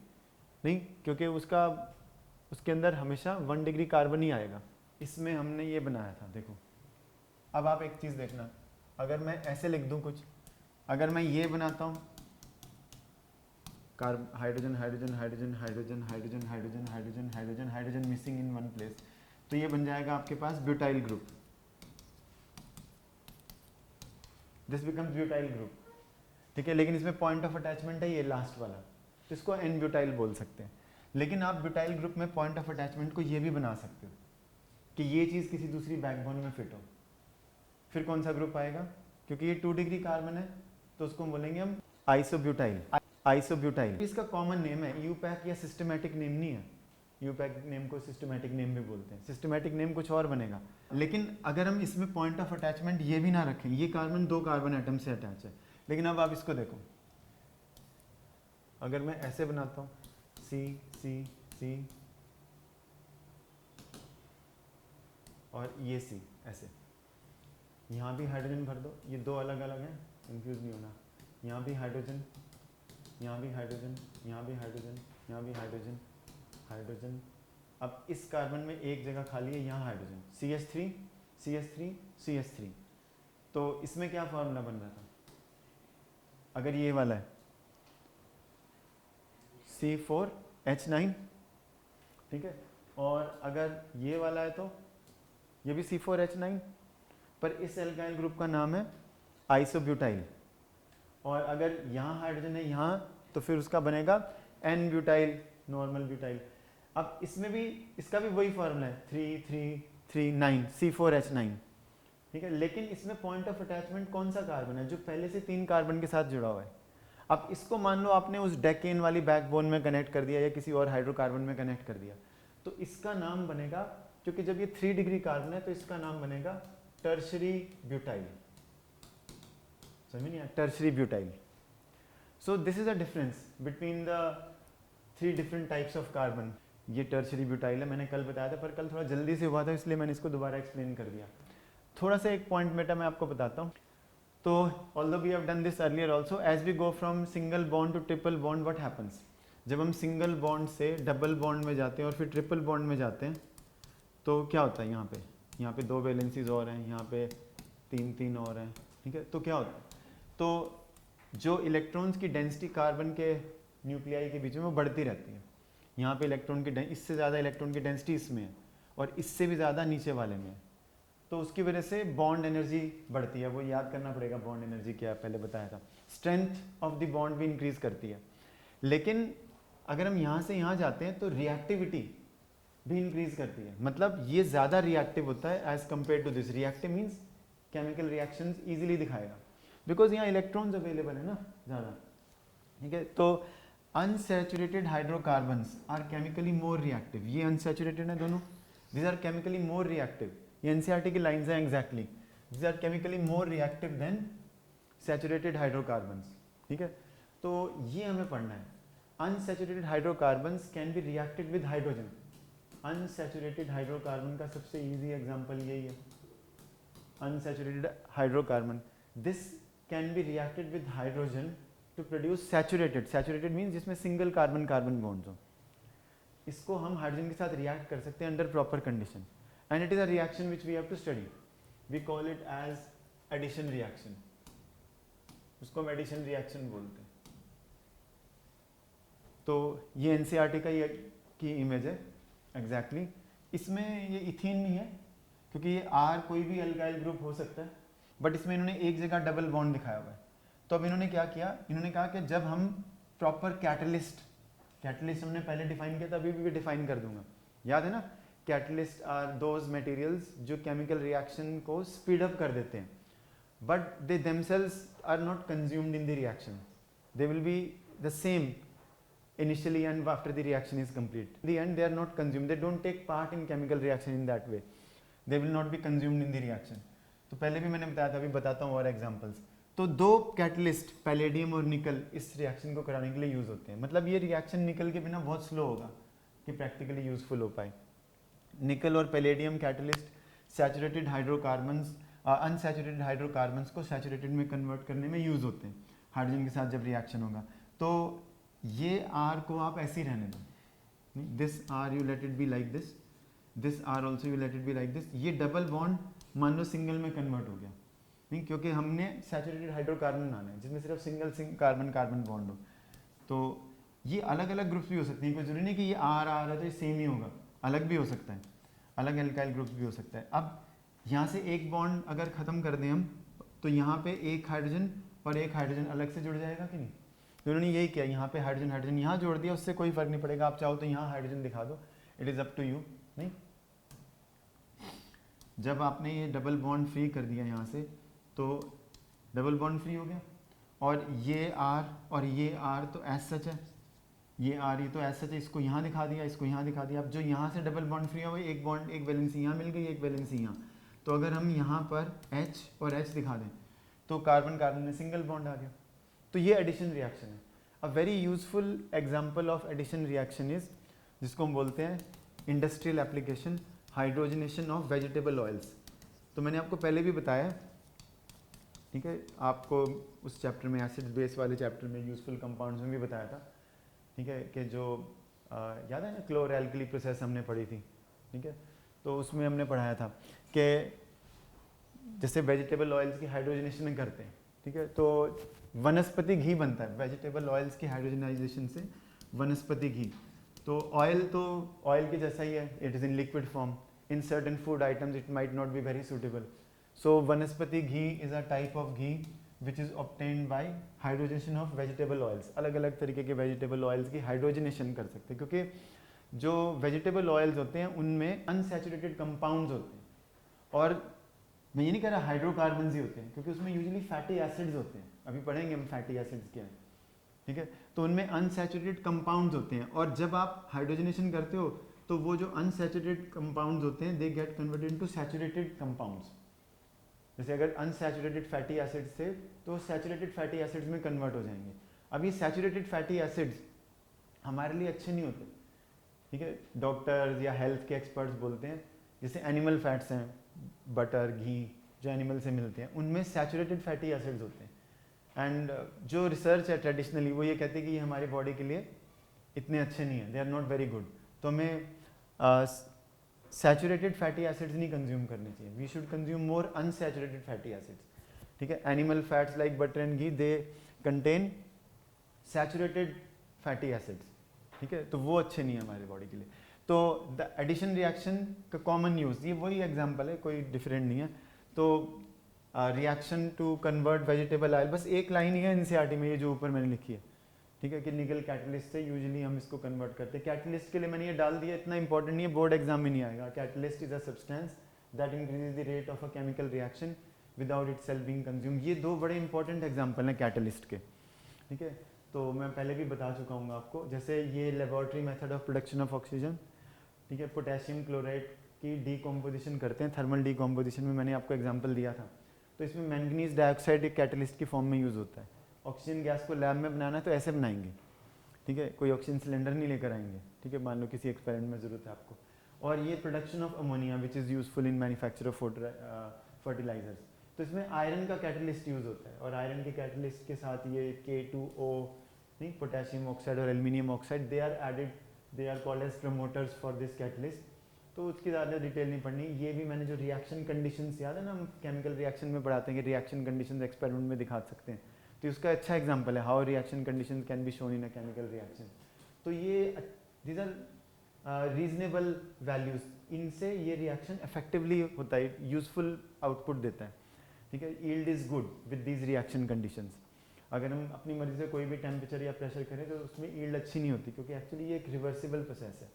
नहीं, क्योंकि उसके अंदर हमेशा 1 डिग्री कार्बन ही आएगा। इसमें हमने ये बनाया था, देखो अब आप एक चीज़ देखना, अगर मैं ऐसे लिख दूं कुछ, अगर मैं ये बनाता हूँ hydrogen hydrogen hydrogen hydrogen hydrogen hydrogen hydrogen hydrogen hydrogen missing in one place, तो ये बन जाएगा आपके पास butyl group, this becomes butyl group, ठीक है। लेकिन इसमें पॉइंट ऑफ अटैचमेंट है ये लास्ट वाला, तो इसको एन ब्यूटाइल बोल सकते हैं। लेकिन आप ब्यूटाइल ग्रुप में पॉइंट ऑफ अटैचमेंट को ये भी बना सकते हो कि ये चीज़ किसी दूसरी बैकबोन में फिट हो, फिर कौन सा ग्रुप आएगा, क्योंकि ये 2 डिग्री कार्बन है तो उसको बोलेंगे हम आइसोब्यूटाइल। आइसोब्यूटाइल इसका कॉमन नेम है, यूपैक या सिस्टमैटिक नेम नहीं है, यूपैक नेम को सिस्टमैटिक नेम भी बोलते हैं, सिस्टमैटिक नेम कुछ और बनेगा। लेकिन अगर हम इसमें पॉइंट ऑफ अटैचमेंट ये भी ना रखें, ये कार्बन 2 कार्बन एटम से अटैच है, लेकिन अब आप इसको देखो, अगर मैं ऐसे बनाता हूँ सी सी सी और ये सी ऐसे, यहाँ भी हाइड्रोजन भर दो, ये 2 अलग अलग हैं, कंफ्यूज नहीं होना, यहाँ भी हाइड्रोजन, यहाँ भी हाइड्रोजन, यहाँ भी हाइड्रोजन, यहाँ भी हाइड्रोजन, हाइड्रोजन। अब इस कार्बन में एक जगह खाली है, यहाँ हाइड्रोजन, CH3 CH3 CH3। तो इसमें क्या फॉर्मूला बन रहा था, अगर ये वाला है C4H9, ठीक है, और अगर ये वाला है तो ये भी C4H9, पर इस एल्काइल ग्रुप का नाम है आइसोब्यूटाइल। और अगर यहाँ हाइड्रोजन है यहाँ, तो फिर उसका बनेगा एन ब्यूटाइल, नॉर्मल ब्यूटाइल। अब इसमें भी इसका भी वही फॉर्मूला है 3 C4H9, ठीक है। लेकिन इसमें पॉइंट ऑफ अटैचमेंट कौन सा कार्बन है, जो पहले से 3 कार्बन के साथ जुड़ा हुआ है। अब इसको मान लो आपने उस डेकेन वाली बैकबोन में कनेक्ट कर दिया या किसी और हाइड्रोकार्बन में कनेक्ट कर दिया, तो इसका नाम बनेगा, क्योंकि जब ये 3 डिग्री कार्बन है तो इसका नाम बनेगा टर्शरी ब्यूटाइल। समझ नहीं आया, tertiary butyl. So this is a difference between the 3 different types of carbon. ये टर्शरी ब्यूटाइल है, मैंने कल बताया था, पर कल थोड़ा जल्दी से हुआ था इसलिए मैंने इसको दोबारा एक्सप्लेन कर दिया। थोड़ा सा एक पॉइंट बेटा मैं आपको बताता हूँ। तो although we have done this earlier also, as we go from single bond to triple bond, what happens? जब हम सिंगल बॉन्ड से डबल बॉन्ड में जाते हैं और फिर ट्रिपल बॉन्ड में जाते हैं, तो क्या होता है, यहाँ पे 2 वैलेंसीज और हैं, यहाँ पे 3 और हैं, ठीक है। तो क्या होता है, तो जो इलेक्ट्रॉन्स की डेंसिटी कार्बन के न्यूक्लियाई के बीच में वो बढ़ती रहती है। यहाँ पे इलेक्ट्रॉन की इससे ज़्यादा इलेक्ट्रॉन की डेंसिटी इसमें है और इससे भी ज़्यादा नीचे वाले में है, तो उसकी वजह से बॉन्ड एनर्जी बढ़ती है। वो याद करना पड़ेगा बॉन्ड एनर्जी क्या है, पहले बताया था। स्ट्रेंथ ऑफ द बॉन्ड भी इंक्रीज करती है। लेकिन अगर हम यहाँ से यहाँ जाते हैं तो रिएक्टिविटी भी इंक्रीज करती है, मतलब ये ज़्यादा रिएक्टिव होता है as compare to this. Reactive means chemical reactions easily दिखाएगा, बिकॉज यहाँ इलेक्ट्रॉन्स अवेलेबल है ना ज़्यादा, ठीक है। तो unsaturated hydrocarbons are chemically more reactive, ये अनसैचुरेटेड है दोनों, these are chemically more reactive. ये एनसीईआरटी की लाइन्स हैं exactly, these are chemically more reactive than saturated hydrocarbons, ठीक है। तो ये हमें पढ़ना है। Unsaturated hydrocarbons can be reacted with hydrogen. Unsaturated hydrocarbon का सबसे इजी एग्जांपल यही है, unsaturated hydrocarbon. This can be reacted with hydrogen to produce saturated. Saturated means जिसमें सिंगल कार्बन कार्बन बॉन्ड्स हो। इसको हम हाइड्रोजन के साथ रिएक्ट कर सकते हैं under proper condition, and it is a reaction which we have to study. We call it as addition reaction, उसको हम एडिशन रिएक्शन बोलते हैं। तो ये एनसीईआरटी का ये की इमेज है एग्जैक्टली। इसमें ये इथीन नहीं है क्योंकि ये आर कोई भी अल्काइल ग्रुप हो सकता है, बट इसमें इन्होंने एक जगह डबल बॉन्ड दिखाया हुआ है। तो अब इन्होंने क्या किया, इन्होंने कहा कि जब हम प्रॉपर कैटलिस्ट हमने पहले डिफाइन किया था, अभी भी डिफाइन कर दूंगा, याद है ना। कैटलिस्ट आर दोज मटेरियल्स जो केमिकल रिएक्शन को स्पीड अप कर देते हैं, but they themselves are not consumed in the reaction, they will be the same initially and after the reaction is complete. In the end they are not consumed, they don't take part in chemical reaction in that way, they will not be consumed in the reaction. तो पहले भी मैंने बताया था, अभी बताता हूँ और एग्जांपल्स। तो दो कैटलिस्ट पैलेडियम और निकल इस रिएक्शन को कराने के लिए यूज होते हैं। मतलब ये रिएक्शन निकल के बिना बहुत स्लो होगा कि प्रैक्टिकली यूजफुल हो पाए। निकल और palladium catalyst saturated hydrocarbons unsaturated hydrocarbons को सैचुरेटेड में कन्वर्ट करने में यूज होते हैं हाइड्रोजन के साथ जब रिएक्शन होगा। तो ये आर को आप ऐसे ही रहने दो, this are you let it be like this, this are also you let it be like this. ये डबल बॉन्ड मान लो सिंगल में कन्वर्ट हो गया, नहीं, क्योंकि हमने सैचुरेटेड हाइड्रोकार्बन बनाना है जिसमें सिर्फ सिंगल कार्बन कार्बन बॉन्ड हो। तो ये अलग अलग ग्रुप्स भी हो सकते हैं, कोई जरूरी नहीं कि ये आर आर है तो ये सेम ही होगा, अलग भी हो सकता है, अलग एल्काइल ग्रुप्स भी हो सकता है। अब यहाँ से एक बॉन्ड अगर ख़त्म कर दें हम, तो यहाँ पे एक हाइड्रोजन और एक हाइड्रोजन अलग से जुड़ जाएगा कि नहीं। तो उन्होंने यही किया, यहाँ पे हाइड्रोजन हाइड्रोजन यहाँ जोड़ दिया, उससे कोई फर्क नहीं पड़ेगा। आप चाहो तो यहाँ हाइड्रोजन दिखा दो, it is up to you. नहीं, जब आपने ये डबल बॉन्ड फ्री कर दिया यहाँ से, तो डबल बॉन्ड फ्री हो गया, और ये आर और ये आर तो एस सच है, ये आर ये तो एस सच है, इसको यहाँ दिखा दिया, इसको यहाँ दिखा दिया। अब जो यहाँ से डबल बॉन्ड फ्री हुआ, एक बॉन्ड एक वैलेंसी यहाँ मिल गई, एक वैलेंसी यहाँ। तो अगर हम यहाँ पर H और H दिखा दें तो कार्बन कार्बन में सिंगल बॉन्ड आ गया। तो ये एडिशन रिएक्शन है। A very useful example of addition reaction is, जिसको हम बोलते हैं industrial application, hydrogenation of vegetable oils. तो मैंने आपको पहले भी बताया, ठीक है, आपको उस चैप्टर में एसिड बेस वाले चैप्टर में यूजफुल कंपाउंड्स में भी बताया था, ठीक है, कि जो याद है ना क्लोरएल्कली प्रोसेस हमने पढ़ी थी, ठीक है। तो उसमें हमने पढ़ाया था कि जैसे वेजिटेबल ऑयल्स की हाइड्रोजनेशन करते हैं, ठीक है, तो वनस्पति घी बनता है वेजिटेबल ऑयल्स की हाइड्रोजनाइजेशन से, वनस्पति घी। तो ऑयल के जैसा ही है, it is in liquid form. In certain food items it might not be very suitable. So vanaspati ghee is a type of ghee which is obtained by hydrogenation of vegetable oils. अलग अलग तरीके के वेजिटेबल ऑयल्स की हाइड्रोजनेशन कर सकते हैं, क्योंकि जो वेजिटेबल ऑयल्स होते हैं उनमें अनसैचुरेटेड कंपाउंड्स होते हैं, और मैं ये नहीं कह रहा हाइड्रोकार्बन्स ही होते हैं, क्योंकि उसमें यूजुअली फैटी एसिड्स होते हैं। अभी पढ़ेंगे हम फैटी एसिड्स क्या है, ठीक है। तो उनमें अनसैचुरेटेड कंपाउंड्स होते हैं, और जब आप हाइड्रोजनेशन करते हो तो वो जो अनसैचुरेटेड कंपाउंड्स होते हैं they get converted into saturated compounds. जैसे अगर अनसैचुरेटेड फैटी एसिड्स थे तो सैचुरेटेड फैटी एसिड्स में कन्वर्ट हो जाएंगे। अब ये सैचुरेटेड फैटी एसिड्स हमारे लिए अच्छे नहीं होते, ठीक है। डॉक्टर्स या हेल्थ के एक्सपर्ट्स बोलते हैं जैसे एनिमल फैट्स हैं, बटर घी जो एनिमल से मिलते हैं, उनमें सैचुरेटेड फैटी एसिड्स होते हैं। एंड जो रिसर्च है ट्रेडिशनली वो ये कहती है कि ये हमारी बॉडी के लिए इतने अच्छे नहीं हैं, they are not very good. तो हमें सैचुरेटेड फैटी एसिड्स नहीं कंज्यूम करने चाहिए, we should consume more unsaturated fatty acids. ठीक है। Animal fats like butter and ghee they contain saturated fatty acids, ठीक है, तो वो अच्छे नहीं है हमारे बॉडी के लिए। तो द एडिशन रिएक्शन का कॉमन यूज़, ये वही एग्जांपल है, कोई डिफरेंट नहीं है। तो reaction to convert vegetable oil, बस एक लाइन ही है एनसीईआरटी में ये जो ऊपर मैंने लिखी है, ठीक है, कि निकल कैटलिस्ट से यूजुअली हम इसको कन्वर्ट करते हैं। कैटलिस्ट के लिए मैंने ये डाल दिया, इतना इंपॉर्टेंट नहीं है, बोर्ड एग्जाम में नहीं आएगा। Catalyst is a substance that increases the rate of a chemical reaction without itself being consumed. ये दो बड़े इंपॉर्टेंट एग्जाम्पल हैं कैटलिस्ट के, ठीक है। तो मैं पहले भी बता चुका हूँ आपको, जैसे ये laboratory method of production of oxygen, ठीक है, पोटेशियम क्लोराइड की डीकम्पोजिशन करते हैं, थर्मल डीकम्पोजिशन में मैंने आपको एग्जांपल दिया था। तो इसमें मैंगनीज डाइऑक्साइड एक कैटलिस्ट की फॉर्म में यूज़ होता है। ऑक्सीजन गैस को लैब में बनाना है तो ऐसे बनाएंगे, ठीक है, कोई ऑक्सीजन सिलेंडर नहीं लेकर आएंगे, ठीक है, मान लो किसी एक्सपेरिमेंट में ज़रूरत है आपको। और ये production of ammonia which is useful in manufacture of fertilizers, तो इसमें आयरन का कैटलिस्ट यूज़ होता है। और आयरन के कैटलिस्ट के साथ ये K2O नहीं, पोटेशियम ऑक्साइड और aluminium oxide, they are added, they are called as promoters for this catalyst. तो उसकी ज़्यादा डिटेल नहीं पढ़नी। ये भी मैंने जो रिएक्शन कंडीशंस, याद है ना, हम केमिकल रिएक्शन में पढ़ाते हैं कि रिएक्शन कंडीशंस एक्सपेरिमेंट में दिखा सकते हैं, तो उसका अच्छा एग्जांपल है how reaction conditions can be shown in a chemical reaction. तो ये दीज आर रीजनेबल वैल्यूज, इनसे ये रिएक्शन इफेक्टिवली होता है, यूजफुल आउटपुट देता है, ठीक है। Yield is good with these reaction conditions. अगर हम अपनी मर्जी से कोई भी टेम्परेचर या प्रेशर करें तो उसमें यील्ड अच्छी नहीं होती, क्योंकि एक्चुअली ये एक रिवर्सिबल प्रोसेस है।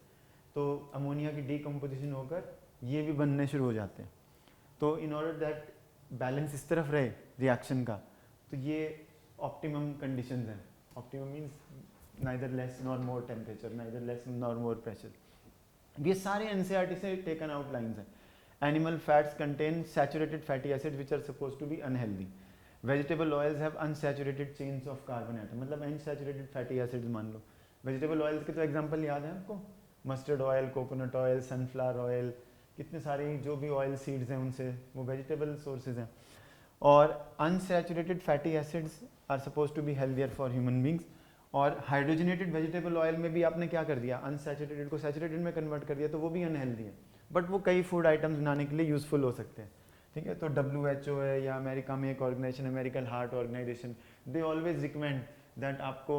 तो अमोनिया की डीकम्पोजिशन होकर ये भी बनने शुरू हो जाते हैं। तो इन ऑर्डर दैट बैलेंस इस तरफ रहे रिएक्शन का, तो ये ऑप्टिमम कंडीशंस हैं। Optimum means neither less nor more temperature, neither less nor more pressure. ये सारे एनसीईआरटी से टेकन आउट लाइन्स हैं। Animal fats contain saturated fatty acids which are suppose to be unhealthy. Vegetable oils have unsaturated chains of carbon atom, मतलब अनसैचुरेटेड फैटी एसिड्स मान लो। वेजिटेबल ऑयल्स के तो एग्जांपल याद है आपको, mustard oil, coconut oil, sunflower oil, कितने सारे जो भी ऑयल सीड्स हैं उनसे, वो वेजिटेबल सोर्सेज हैं। और unsaturated fatty acids are suppose to be healthier for human beings. और हाइड्रोजनेटेड वेजिटेबल ऑयल में भी आपने क्या कर दिया, अनसैचुरेटेड को सैचुरेटेड में कन्वर्ट कर दिया, तो वो भी अनहेल्दी है, बट वो कई फूड आइटम्स बनाने के लिए यूजफुल हो सकते हैं, ठीक है। तो WHO है या अमेरिका में एक organisation, American heart organisation, they always recommend that आपको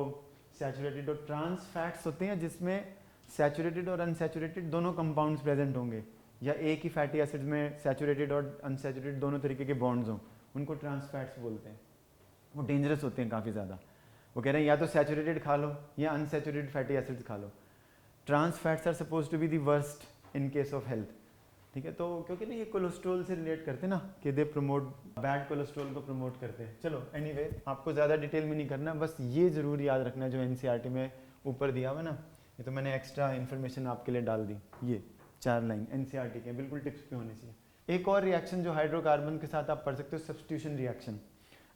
सैचुरेटेड और ट्रांस फैट्स होते हैं जिसमें सैचुरेटेड और अनसैचुरेटेड दोनों कंपाउंड्स प्रेजेंट होंगे, या एक ही फैटी एसिड्स में सैचुरेटेड और अनसैचुरेटेड दोनों तरीके के बॉन्ड्स हों, उनको ट्रांस फैट्स बोलते हैं। वो डेंजरस होते हैं काफ़ी ज़्यादा। वो कह रहे हैं या तो सैचुरेटेड खा लो या अनसैचुरेटेड फैटी एसिड्स खा लो। Trans fats are suppose to be the worst in case of health, ठीक है। तो क्योंकि ना ये कोलेस्ट्रॉल से रिलेट करते हैं ना, कि दे प्रमोट बैड कोलेस्ट्रॉल को प्रमोट करते हैं। चलो एनीवे, आपको ज़्यादा डिटेल में नहीं करना, बस ये ज़रूर याद रखना जो एनसीईआरटी में ऊपर दिया हुआ ना, ये तो मैंने एक्स्ट्रा इन्फॉर्मेशन आपके लिए डाल दी। ये 4 लाइन एनसीईआरटी के बिल्कुल टिप्स पे होनी चाहिए। एक और रिएक्शन जो हाइड्रोकार्बन के साथ आप पढ़ सकते हो, सब्स्टिट्यूशन रिएक्शन।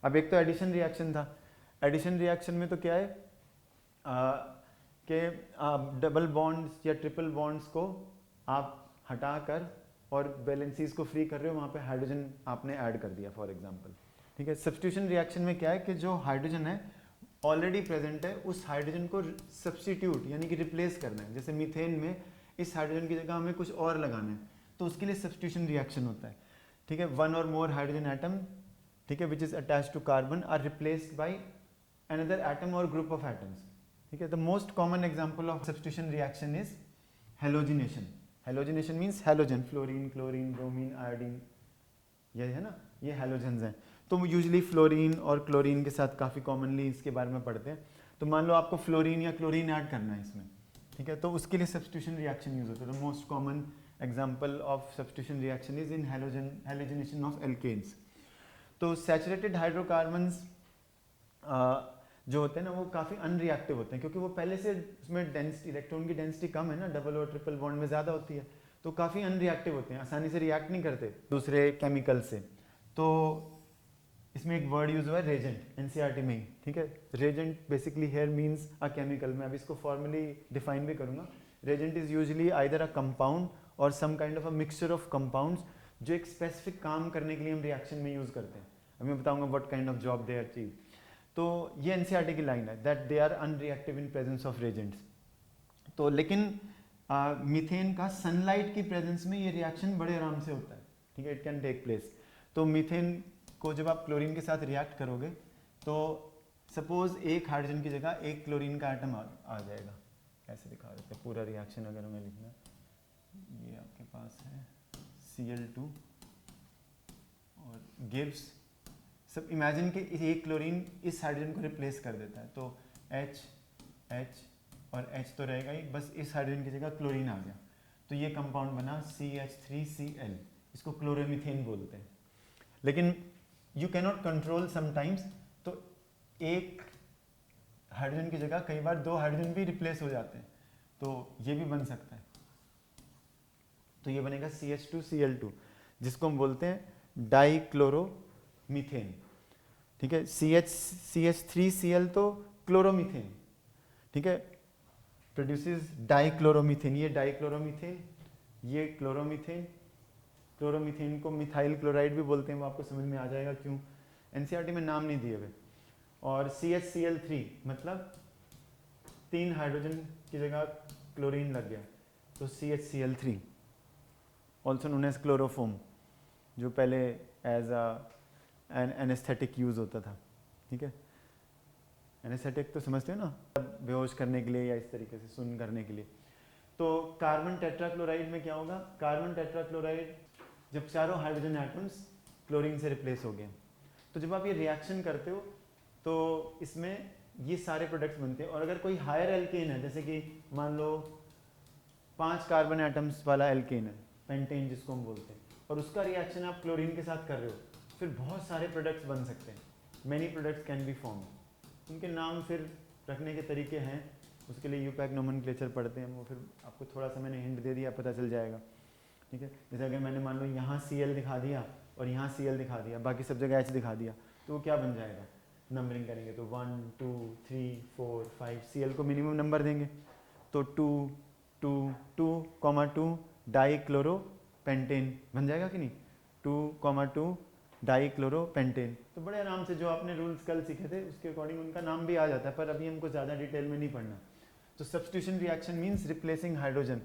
अब एक तो एडिशन रिएक्शन था, एडिशन रिएक्शन में तो क्या है कि डबल बॉन्ड्स या ट्रिपल बॉन्ड्स को आप हटाकर और वैलेंसीज को फ्री कर रहे हो, वहाँ पे हाइड्रोजन आपने ऐड कर दिया फॉर एग्जांपल, ठीक है। सब्स्टिट्यूशन रिएक्शन में क्या है कि जो हाइड्रोजन है ऑलरेडी प्रेजेंट है, उस हाइड्रोजन को सब्स्टिट्यूट यानी कि रिप्लेस करना है। जैसे मीथेन में इस हाइड्रोजन की जगह हमें कुछ और लगाना है, तो उसके लिए सब्स्टिट्यूशन रिएक्शन होता है, ठीक है। वन और मोर हाइड्रोजन एटम, ठीक है, which is attached to carbon are replaced by another atom और ग्रुप ऑफ एटम्स, ठीक है। The most common example of substitution reaction is halogenation. Halogenation means halogen, fluorine, chlorine, bromine, iodine, ये है ना, ये हेलोजन्स हैं। तो यूजुअली फ्लोरीन और क्लोरीन के साथ काफ़ी कॉमनली इसके बारे में पढ़ते हैं। तो मान लो आपको फ्लोरीन या क्लोरीन ऐड करना है इसमें, ठीक है, तो उसके लिए सब्स्टिट्यूशन रिएक्शन यूज होता है। The most common example of substitution reaction is in halogenation of alkanes. तो सैचुरेटेड हाइड्रोकार्बन्स जो होते हैं ना, वो काफ़ी अनरिएक्टिव होते हैं, क्योंकि वो पहले से उसमें डेंसिटी, इलेक्ट्रॉन की डेंसिटी कम है ना, डबल और ट्रिपल बॉन्ड में ज़्यादा होती है, तो काफ़ी अनरिएक्टिव होते हैं, आसानी से रिएक्ट नहीं करते दूसरे केमिकल से। तो इसमें एक वर्ड यूज हुआ है रेजेंट, एनसीईआरटी में ही, ठीक है। Reagent basically here means a chemical, मैं अब इसको फॉर्मली डिफाइन भी करूँगा। Reagent is usually either a compound और some kind of a mixture of compounds जो एक स्पेसिफिक काम करने के लिए हम रिएक्शन में यूज़ करते हैं। अब मैं बताऊँगा what kind of job they achieve. तो ये एनसीईआरटी की लाइन है that they are unreactive in presence of reagents. तो लेकिन मीथेन का सनलाइट की प्रेजेंस में ये रिएक्शन बड़े आराम से होता है, ठीक है, इट कैन टेक प्लेस। तो मीथेन को जब आप क्लोरीन के साथ रिएक्ट करोगे तो सपोज एक हाइड्रोजन की जगह एक क्लोरीन का एटम आ जाएगा। ऐसे दिखा देते हैं पूरा रिएक्शन अगर हमें लिखना है। ये आपके पास है Cl2 और गिव्स, सब इमेजिन कि एक क्लोरीन इस हाइड्रोजन को रिप्लेस कर देता है, तो H और H तो रहेगा ही, बस इस हाइड्रोजन की जगह क्लोरीन आ गया, तो ये कंपाउंड बना CH3Cl। इसको क्लोरोमीथेन बोलते हैं। लेकिन यू कैनॉट कंट्रोल समटाइम्स, तो एक हाइड्रोजन की जगह कई बार दो हाइड्रोजन भी रिप्लेस हो जाते हैं, तो ये भी बन सकता है। तो ये बनेगा CH2Cl2, जिसको हम बोलते हैं डाइक्लोरोमीथेन। ठीक है, CH3Cl तो क्लोरोमीथेन, ठीक है, प्रोड्यूसेस डाइक्लोरोमीथेन। ये डाइक्लोरोमीथेन, ये क्लोरोमीथेन। क्लोरोमीथेन को मिथाइल क्लोराइड भी बोलते हैं, वो आपको समझ में आ जाएगा क्यों, एनसीईआरटी में नाम नहीं दिए हुए। और CHCl3 मतलब 3 हाइड्रोजन की जगह क्लोरीन लग गया, तो CHCl3, also known as chloroform, जो पहले एज एन एनेस्थेटिक यूज होता था। ठीक है, एनेस्थेटिक तो समझते हो ना, बेहोश करने के लिए या इस तरीके से सुन्न करने के लिए। तो कार्बन टेट्राक्लोराइड में क्या होगा, कार्बन टेट्राक्लोराइड जब चारों हाइड्रोजन एटम्स क्लोरीन से रिप्लेस हो गए, तो जब आप ये रिएक्शन करते हो तो इसमें ये सारे प्रोडक्ट्स बनते हैं। और अगर कोई हायर एल्केन है, जैसे कि मान लो 5 कार्बन एटम्स वाला एल्केन है, पेंटेन जिसको हम बोलते हैं, और उसका रिएक्शन आप क्लोरीन के साथ कर रहे हो, फिर बहुत सारे प्रोडक्ट्स बन सकते हैं। Many products can be form. उनके नाम फिर रखने के तरीके हैं, उसके लिए यूपैक नोमेनक्लेचर पढ़ते हैं, वो फिर आपको थोड़ा सा मैंने हिंट दे दिया, पता चल जाएगा। ठीक है, जैसे अगर मैंने मान लो यहाँ Cl दिखा दिया और यहाँ Cl दिखा दिया, बाकी सब जगह H दिखा दिया, तो वो क्या बन जाएगा, नंबरिंग करेंगे तो 1 2 3 4 5, Cl को मिनिमम नंबर देंगे तो 2 2 2, 2 डाइक्लोरोपेंटेन बन जाएगा कि नहीं, 2 2 डाइक्लोरोपेंटेन। तो बड़े आराम से जो आपने रूल्स कल सीखे थे उसके अकॉर्डिंग उनका नाम भी आ जाता है, पर अभी हमको ज़्यादा डिटेल में नहीं पढ़ना। तो substitution reaction means replacing hydrogen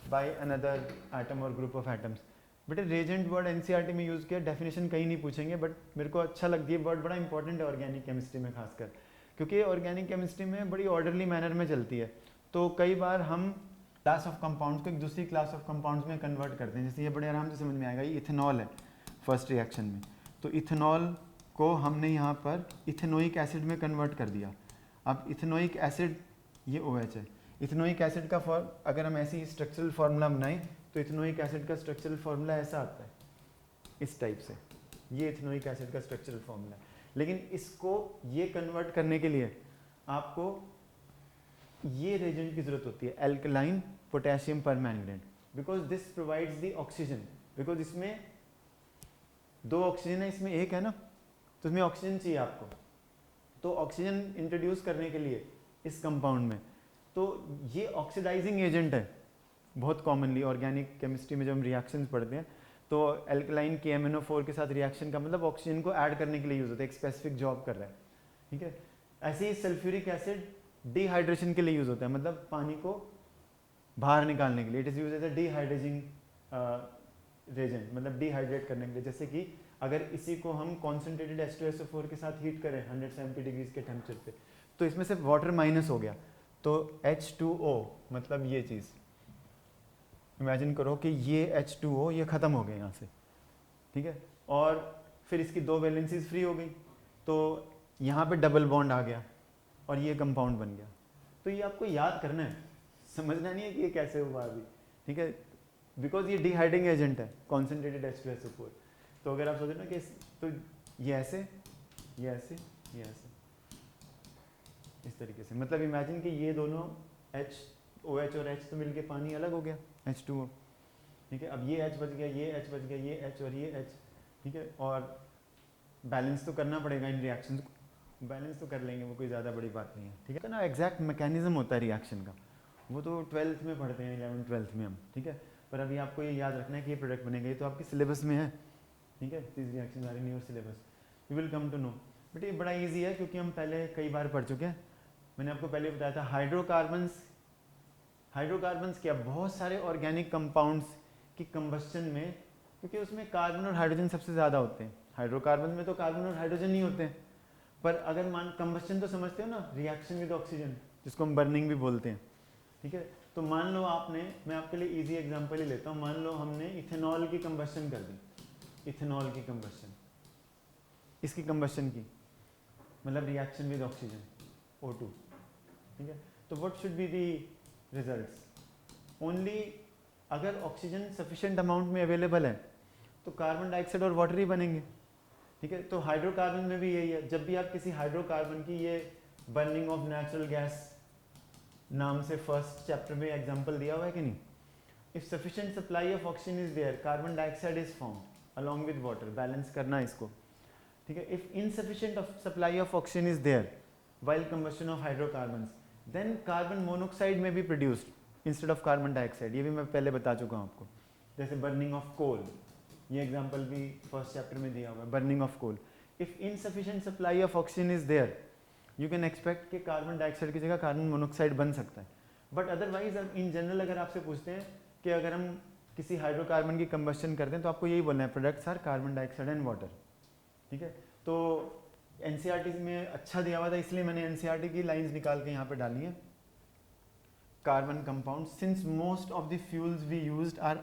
bye another atom और ग्रुप ऑफ एटम्स। बेटे रेजेंट वर्ड एनसीईआरटी में यूज़ किया, डेफिनेशन कहीं नहीं पूछेंगे, बट मेरे को अच्छा लगती है, वर्ड बड़ा इंपॉर्टेंट है ऑर्गेनिक केमिस्ट्री में खासकर, क्योंकि ऑर्गेनिक केमिस्ट्री में बड़ी ऑर्डरली मैनर में चलती है। तो कई बार हम क्लास ऑफ कंपाउंड्स को एक दूसरी क्लास ऑफ कंपाउंड्स में कन्वर्ट करते हैं। जैसे ये बड़े आराम से समझ में आएगा, ये इथेनॉल है फर्स्ट रिएक्शन में, तो इथेनॉल को हमने यहाँ पर इथेनोइक एसिड में कन्वर्ट कर दिया। अब इथेनोइक एसिड, ये OH है, इथेनोइक एसिड का फॉर्म अगर हम ऐसी स्ट्रक्चरल फार्मूला बनाएं तो इथेनोइक एसिड का स्ट्रक्चरल फार्मूला ऐसा आता है, इस टाइप से, ये इथेनोइक एसिड का स्ट्रक्चरल फार्मूला है। लेकिन इसको ये कन्वर्ट करने के लिए आपको ये रेजेंट की जरूरत होती है, alkaline potassium permanganate, because this provides the oxygen. Because इसमें 2 ऑक्सीजन है, इसमें 1 है ना, तो इसमें ऑक्सीजन चाहिए आपको, तो ऑक्सीजन इंट्रोड्यूस करने के लिए इस कंपाउंड में, तो ये ऑक्सीडाइजिंग एजेंट है बहुत कॉमनली ऑर्गेनिक केमिस्ट्री में जब हम रिएक्शंस पढ़ते हैं, तो एल्कलाइन KMnO4 के साथ रिएक्शन का मतलब ऑक्सीजन को ऐड करने के लिए यूज होता है, एक स्पेसिफिक जॉब कर रहा है। ठीक है, ऐसे ही सल्फ्यूरिक एसिड डिहाइड्रेशन के लिए यूज होता है, मतलब पानी को बाहर निकालने के लिए, it is use as a dehydrating reagent, मतलब डिहाइड्रेट करने के लिए। जैसे कि अगर इसी को हम कॉन्सेंट्रेटेड H2SO4 के साथ हीट करें 170 डिग्रीज के टेम्परेचर पे, तो इसमें से वाटर माइनस हो गया, तो H2O मतलब ये चीज़ इमेजिन करो कि ये H2O ये ख़त्म हो गया यहाँ से, ठीक है, और फिर इसकी 2 वैलेंसीज फ्री हो गई, तो यहाँ पे डबल बॉन्ड आ गया और ये कंपाउंड बन गया। तो ये आपको याद करना है, समझना नहीं है कि ये कैसे हुआ अभी, ठीक है, बिकॉज ये डिहाइड्रेटिंग एजेंट है कॉन्सेंट्रेटेड H2SO4। तो अगर आप सोचो ना कि तो ये ऐसे, ये ऐसे, ये ऐसे, इस तरीके से, मतलब इमेजिन कि ये दोनों OH और H तो मिलके पानी अलग हो गया H2O, ठीक है। अब ये H बच गया, ये H बच गया, ये H और ये H, ठीक है, और बैलेंस तो करना पड़ेगा इन रिएक्शंस को, बैलेंस तो कर लेंगे, वो कोई ज़्यादा बड़ी बात नहीं है, ठीक है ना। एग्जैक्ट मैकेनिज्म होता है रिएक्शन का, वो तो 12th में पढ़ते हैं, 11th-12th में हम, ठीक है, पर अभी आपको ये याद रखना है कि ये प्रोडक्ट बनेगा, ये तो आपके सिलेबस में है, ठीक है, this reaction are in your syllabus, you will come to know. But ये बड़ा ईजी है क्योंकि हम पहले कई बार पढ़ चुके हैं। मैंने आपको पहले बताया था हाइड्रोकार्बन्स, हाइड्रोकार्बन्स क्या, बहुत सारे ऑर्गेनिक कंपाउंड्स की कंबस्चन में, क्योंकि उसमें कार्बन और हाइड्रोजन सबसे ज़्यादा होते हैं हाइड्रोकार्बन में तो कार्बन और हाइड्रोजन नहीं होते हैं, पर अगर मान कंबस्शन तो समझते हो ना, रिएक्शन विद ऑक्सीजन जिसको हम बर्निंग भी बोलते हैं, ठीक है। तो मान लो आपने, मैं आपके लिए इजी एग्जांपल ही लेता हूँ, मान लो हमने इथेनॉल की कंबस्शन कर दी, इथेनॉल की कंबस्शन, इसकी कंबस्शन की मतलब रिएक्शन विद ऑक्सीजन O2, ठीक है। तो what should be the results? Only अगर ऑक्सीजन सफिशिएंट अमाउंट में अवेलेबल है तो कार्बन डाइऑक्साइड और वाटर ही बनेंगे, ठीक है। तो हाइड्रोकार्बन में भी यही है, जब भी आप किसी हाइड्रोकार्बन की, ये बर्निंग ऑफ नेचुरल गैस नाम से फर्स्ट चैप्टर में एग्जांपल दिया हुआ है कि नहीं, if sufficient supply of oxygen is there carbon dioxide is formed along with water, balance करना इसको, ठीक है। If insufficient supply of oxygen is there while combustion of hydrocarbons, then carbon monoxide may be produced instead of carbon dioxide, ये भी मैं पहले बता चुका हूँ आपको। जैसे बर्निंग ऑफ कोल, ये एग्जांपल भी फर्स्ट चैप्टर में दिया हुआ है, burning of coal. If insufficient supply of oxygen is there, you can expect कि कार्बन डाइऑक्साइड की जगह कार्बन मोनोऑक्साइड बन सकता है। बट अदरवाइज इन जनरल अगर आपसे पूछते हैं कि अगर हम किसी हाइड्रोकार्बन की कंबस्शन करते हैं तो आपको यही बोलना है, products are carbon dioxide and water, ठीक है। तो एनसीईआरटी में अच्छा दिया हुआ था, इसलिए मैंने एनसीईआरटी की लाइंस निकाल के यहाँ पे डाली है। Carbon compound, since most of the fuels we used are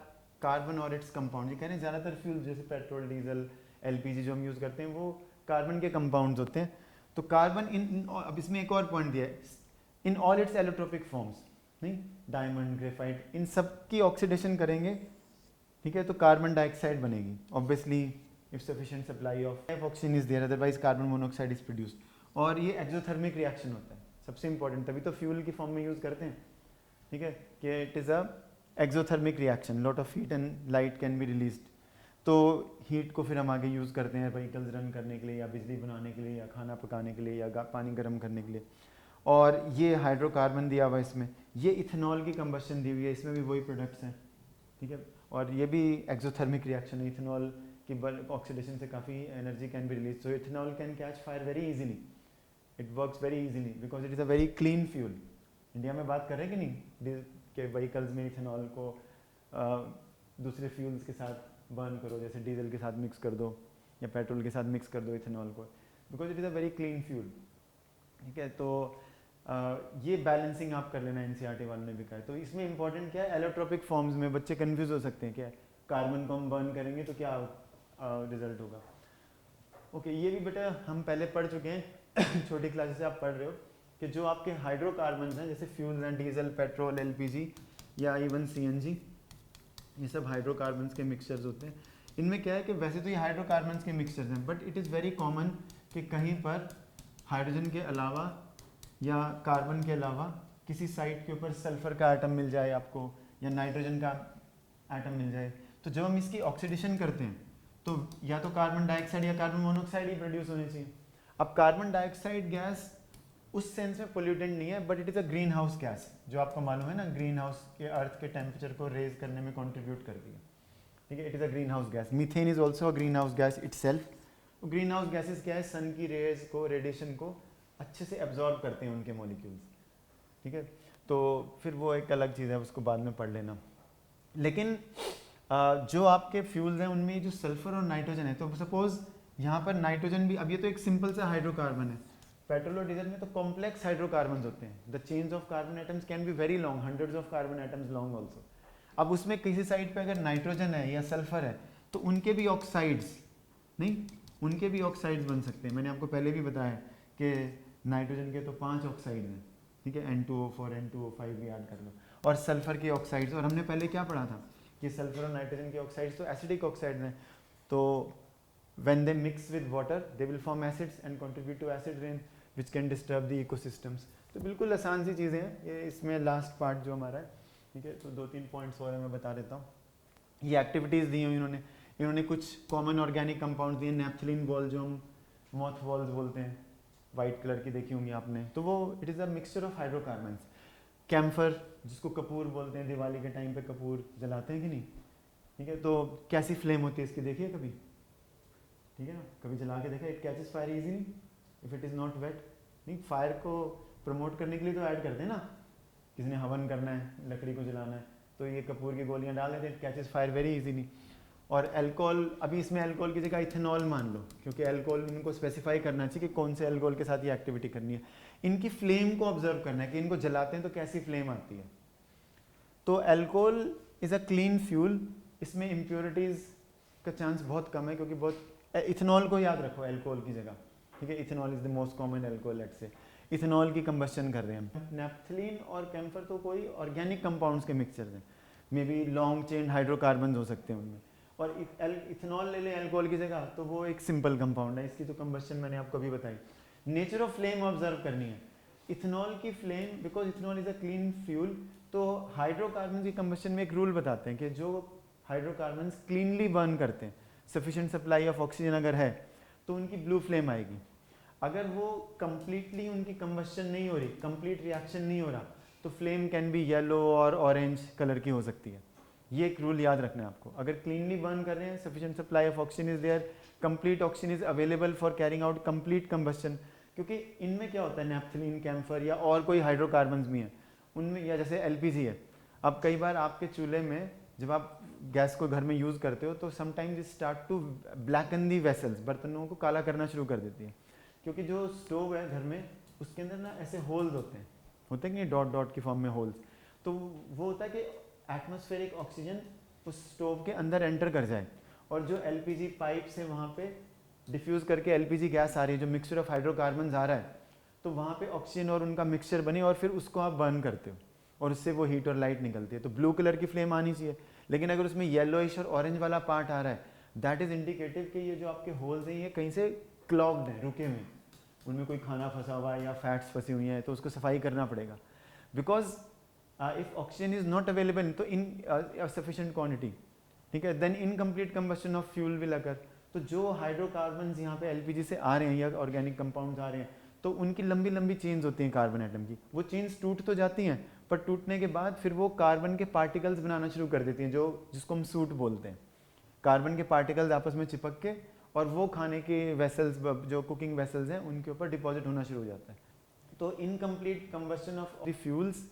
carbon और इट्स कंपाउंड, ये कह रहे हैं ज़्यादातर फ्यूल जैसे पेट्रोल, डीजल, एलपीजी जो हम यूज़ करते हैं वो कार्बन के कंपाउंड्स होते हैं। तो कार्बन इन अब इसमें एक और पॉइंट दिया है, in all its allotropic forms, नहीं डायमंड, ग्रेफाइट, इन सब की ऑक्सीडेशन करेंगे, ठीक है, तो कार्बन डाइऑक्साइड बनेगी obviously if sufficient supply of oxygen is there, otherwise carbon monoxide is produced. और ये एक्सोथर्मिक रिएक्शन होता है, सबसे इंपॉर्टेंट, तभी तो फ्यूल की फॉर्म में यूज़ करते हैं, ठीक है, कि it is a exothermic reaction, lot of heat and light can be released. तो हीट को फिर हम आगे यूज़ करते हैं व्हीकल्स रन करने के लिए, या बिजली बनाने के लिए, या खाना पकाने के लिए, या पानी गर्म करने के लिए। और ये हाइड्रोकार्बन दिया हुआ है इसमें, ये इथेनॉल की कंबस्शन दी हुई है, इसमें भी वही प्रोडक्ट्स हैं, ठीक है। और ये भी एक्सोथर्मिक रिएक्शन है, इथेनॉल की ऑक्सीडेशन से काफ़ी energy can be release, so ethanol can catch fire very easily, it works very easily because it is a very clean fuel. India में बात कर रहे हैं कि नहीं कि व्हीकल्स में इथेनॉल को दूसरे फ्यूल्स के साथ बर्न करो, जैसे डीजल के साथ मिक्स कर दो या पेट्रोल के साथ मिक्स कर दो इथेनॉल को, because it is a very clean fuel, ठीक है। तो ये बैलेंसिंग आप कर लेना, एनसीईआरटी वालों ने भी कहा है। तो इसमें इंपॉर्टेंट क्या है, एलोट्रोपिक फॉर्म्स में बच्चे कंफ्यूज हो सकते हैं, क्या कार्बन को हम बर्न करेंगे तो क्या रिजल्ट होगा। ओके, ये भी बेटा हम पहले पढ़ चुके हैं छोटी क्लासेस से आप पढ़ रहे हो कि जो आपके हाइड्रोकार्बन्स हैं जैसे फ्यूल्स हैं, डीजल, पेट्रोल, एलपीजी या इवन सीएनजी, ये सब हाइड्रोकार्बन्स के मिक्सचर्स होते हैं। इनमें क्या है कि वैसे तो ये हाइड्रोकार्बन्स के मिक्सचर्स हैं, but it is very common कि कहीं पर हाइड्रोजन के अलावा या कार्बन के अलावा किसी साइड के ऊपर सल्फर का एटम मिल जाए आपको, या नाइट्रोजन का एटम मिल जाए। तो जब हम इसकी ऑक्सीडेशन करते हैं तो या तो कार्बन डाइऑक्साइड या कार्बन मोनोऑक्साइड ही प्रोड्यूस होने चाहिए। अब कार्बन डाइऑक्साइड गैस उस सेंस में पोल्यूटेंट नहीं है, but it is a green house gas, जो आपको मालूम है ना, ग्रीन हाउस के अर्थ के टेम्परेचर को रेज करने में कंट्रीब्यूट करती है, ठीक है। It is a green house gas. Methane is also a green house gas itself. Green house gases क्या है, सन की रेज को, रेडिएशन को अच्छे से एब्जॉर्ब करते हैं उनके मॉलिक्यूल्स, ठीक है। तो फिर वो एक अलग चीज़ है, उसको बाद में पढ़ लेना। लेकिन जो आपके फ्यूल्स हैं उनमें जो सल्फर और नाइट्रोजन है, तो सपोज यहाँ पर नाइट्रोजन भी, अब ये तो एक सिंपल सा हाइड्रोकार्बन है, पेट्रोल और डीजल में तो कॉम्प्लेक्स हाइड्रोकार्बन्स होते हैं, the chains of carbon atoms can be very long, hundreds of carbon atoms long also. अब उसमें किसी साइड पे अगर नाइट्रोजन है या सल्फर है तो उनके भी ऑक्साइड्स, नहीं उनके भी ऑक्साइड्स बन सकते हैं। मैंने आपको पहले भी बताया कि नाइट्रोजन के तो 5 ऑक्साइड हैं, ठीक है, N2O4, N2O5 भी ऐड कर लो, और सल्फर के ऑक्साइड्स, और हमने पहले क्या पढ़ा था कि सल्फर और नाइट्रोजन के ऑक्साइड्स तो एसिडिक ऑक्साइड्स हैं, तो when they mix with water they will form acids and contribute to acid rain which can disturb the ecosystems। तो बिल्कुल आसान सी चीज़ें हैं ये, इसमें लास्ट पार्ट जो हमारा है, ठीक है। तो 2-3 पॉइंट्स और मैं बता देता हूँ। ये एक्टिविटीज़ दी हुई इन्होंने कुछ कॉमन ऑर्गेनिक कंपाउंड्स दिए, नेफ्थलीन बॉल जो हम मॉथ बॉल्स बोलते हैं, वाइट कलर की देखी होंगी आपने, तो वो it is a mixture of hydrocarbons. Camphor जिसको कपूर बोलते हैं, दिवाली के टाइम पे कपूर जलाते हैं कि नहीं, ठीक है, तो कैसी फ्लेम होती है इसकी देखिए कभी, ठीक है ना, कभी जला के देखा, it catches fire easily if it is not wet. नहीं, फायर को प्रमोट करने के लिए तो ऐड करते हैं ना, किसी ने हवन करना है, लकड़ी को जलाना है, तो ये कपूर की गोलियां डाल देते हैं, it catches fire very easily. और अल्कोहल, अभी इसमें अल्कोहल की जगह इथेनॉल मान लो, क्योंकि अल्कोहल इनको स्पेसिफाई करना चाहिए कि कौन से अल्कोहल के साथ ये एक्टिविटी करनी है। इनकी फ्लेम को ऑब्जर्व करना है कि इनको जलाते हैं तो कैसी फ्लेम आती है। तो alcohol is a clean fuel, इसमें इम्प्योरिटीज़ का चांस बहुत कम है, क्योंकि बहुत इथेनॉल को याद रखो अल्कोहल की जगह, ठीक है। Ethanol is the most common alcohol, let's say ethanol की कंबस्शन कर रहे हैं हम। नैफ्थलीन और कैम्फर तो कोई ऑर्गेनिक कंपाउंड्स के मिक्सचर हैं, may be long chain hydrocarbon हो सकते हैं उनमें। और इथेनॉल ले लें अल्कोहल की जगह तो वो एक सिंपल कंपाउंड है, इसकी तो कंबस्शन मैंने आपको अभी बताई। नेचर ऑफ फ्लेम ऑब्जर्व करनी है। इथेनॉल की flame, because ethanol is a clean fuel, तो हाइड्रोकार्बन की कंबस्शन में एक रूल बताते हैं कि जो हाइड्रोकार्बन क्लीनली बर्न करते हैं, सफिशिएंट सप्लाई ऑफ ऑक्सीजन अगर है तो उनकी ब्लू फ्लेम आएगी। अगर वो कंप्लीटली उनकी कंबस्शन नहीं हो रही, कंप्लीट रिएक्शन नहीं हो रहा, तो फ्लेम कैन बी येलो और ऑरेंज कलर की हो सकती है। ये एक रूल याद रखना है आपको। अगर क्लीनली बर्न कर रहे हैं, sufficient supply of oxygen is there, complete oxygen is available for carrying out complete combustion, क्योंकि इनमें क्या होता है, नैफ्थलीन, कैम्फर या और कोई हाइड्रोकार्बन भी हैं उनमें, या जैसे एलपीजी है। अब कई बार आपके चूल्हे में जब आप गैस को घर में यूज़ करते हो तो sometimes it start to blacken the vessels, बर्तनों को काला करना शुरू कर देती है, क्योंकि जो स्टोव है घर में उसके अंदर ना ऐसे होल्स होते हैं कि डॉट डॉट की फॉर्म में होल्स। तो वो होता है कि एटमॉस्फेरिक ऑक्सीजन उस स्टोव के अंदर एंटर कर जाए, और जो एलपीजी पाइप से वहाँ पे डिफ्यूज़ करके एलपीजी गैस आ रही है, जो मिक्सचर ऑफ हाइड्रोकार्बन आ रहा है, तो वहाँ पे ऑक्सीजन और उनका मिक्सचर बने और फिर उसको आप बर्न करते हो और उससे वो हीट और लाइट निकलती है। तो ब्लू कलर की फ्लेम आनी चाहिए। लेकिन अगर उसमें येलोइश और ऑरेंज वाला पार्ट आ रहा है, दैट इज़ इंडिकेटिव कि ये जो आपके होल्स हैं ये कहीं से क्लॉग्ड हैं, रुके हुए, उनमें कोई खाना फंसा हुआ है या फैट्स फंसी हुई हैं, तो उसको सफाई करना पड़ेगा। Because if oxygen is not available तो इन सफिशिएंट क्वांटिटी, ठीक है, then incomplete combustion of fuel will occur. तो जो हाइड्रोकार्बन यहाँ पे एलपीजी से आ रहे हैं या ऑर्गेनिक कंपाउंड्स आ रहे हैं, तो उनकी लंबी लंबी चेन्स होती हैं कार्बन एटम की। वो चेन्स टूट तो जाती हैं, पर टूटने के बाद फिर वो कार्बन के पार्टिकल्स बनाना शुरू कर देती हैं, जिसको हम सूट बोलते हैं। कार्बन के पार्टिकल्स आपस में चिपक के और वो खाने के वेसल्स, जो कुकिंग वेसल्स हैं, उनके ऊपर डिपॉजिट होना शुरू हो जाता है। तो incomplete combustion of the fuels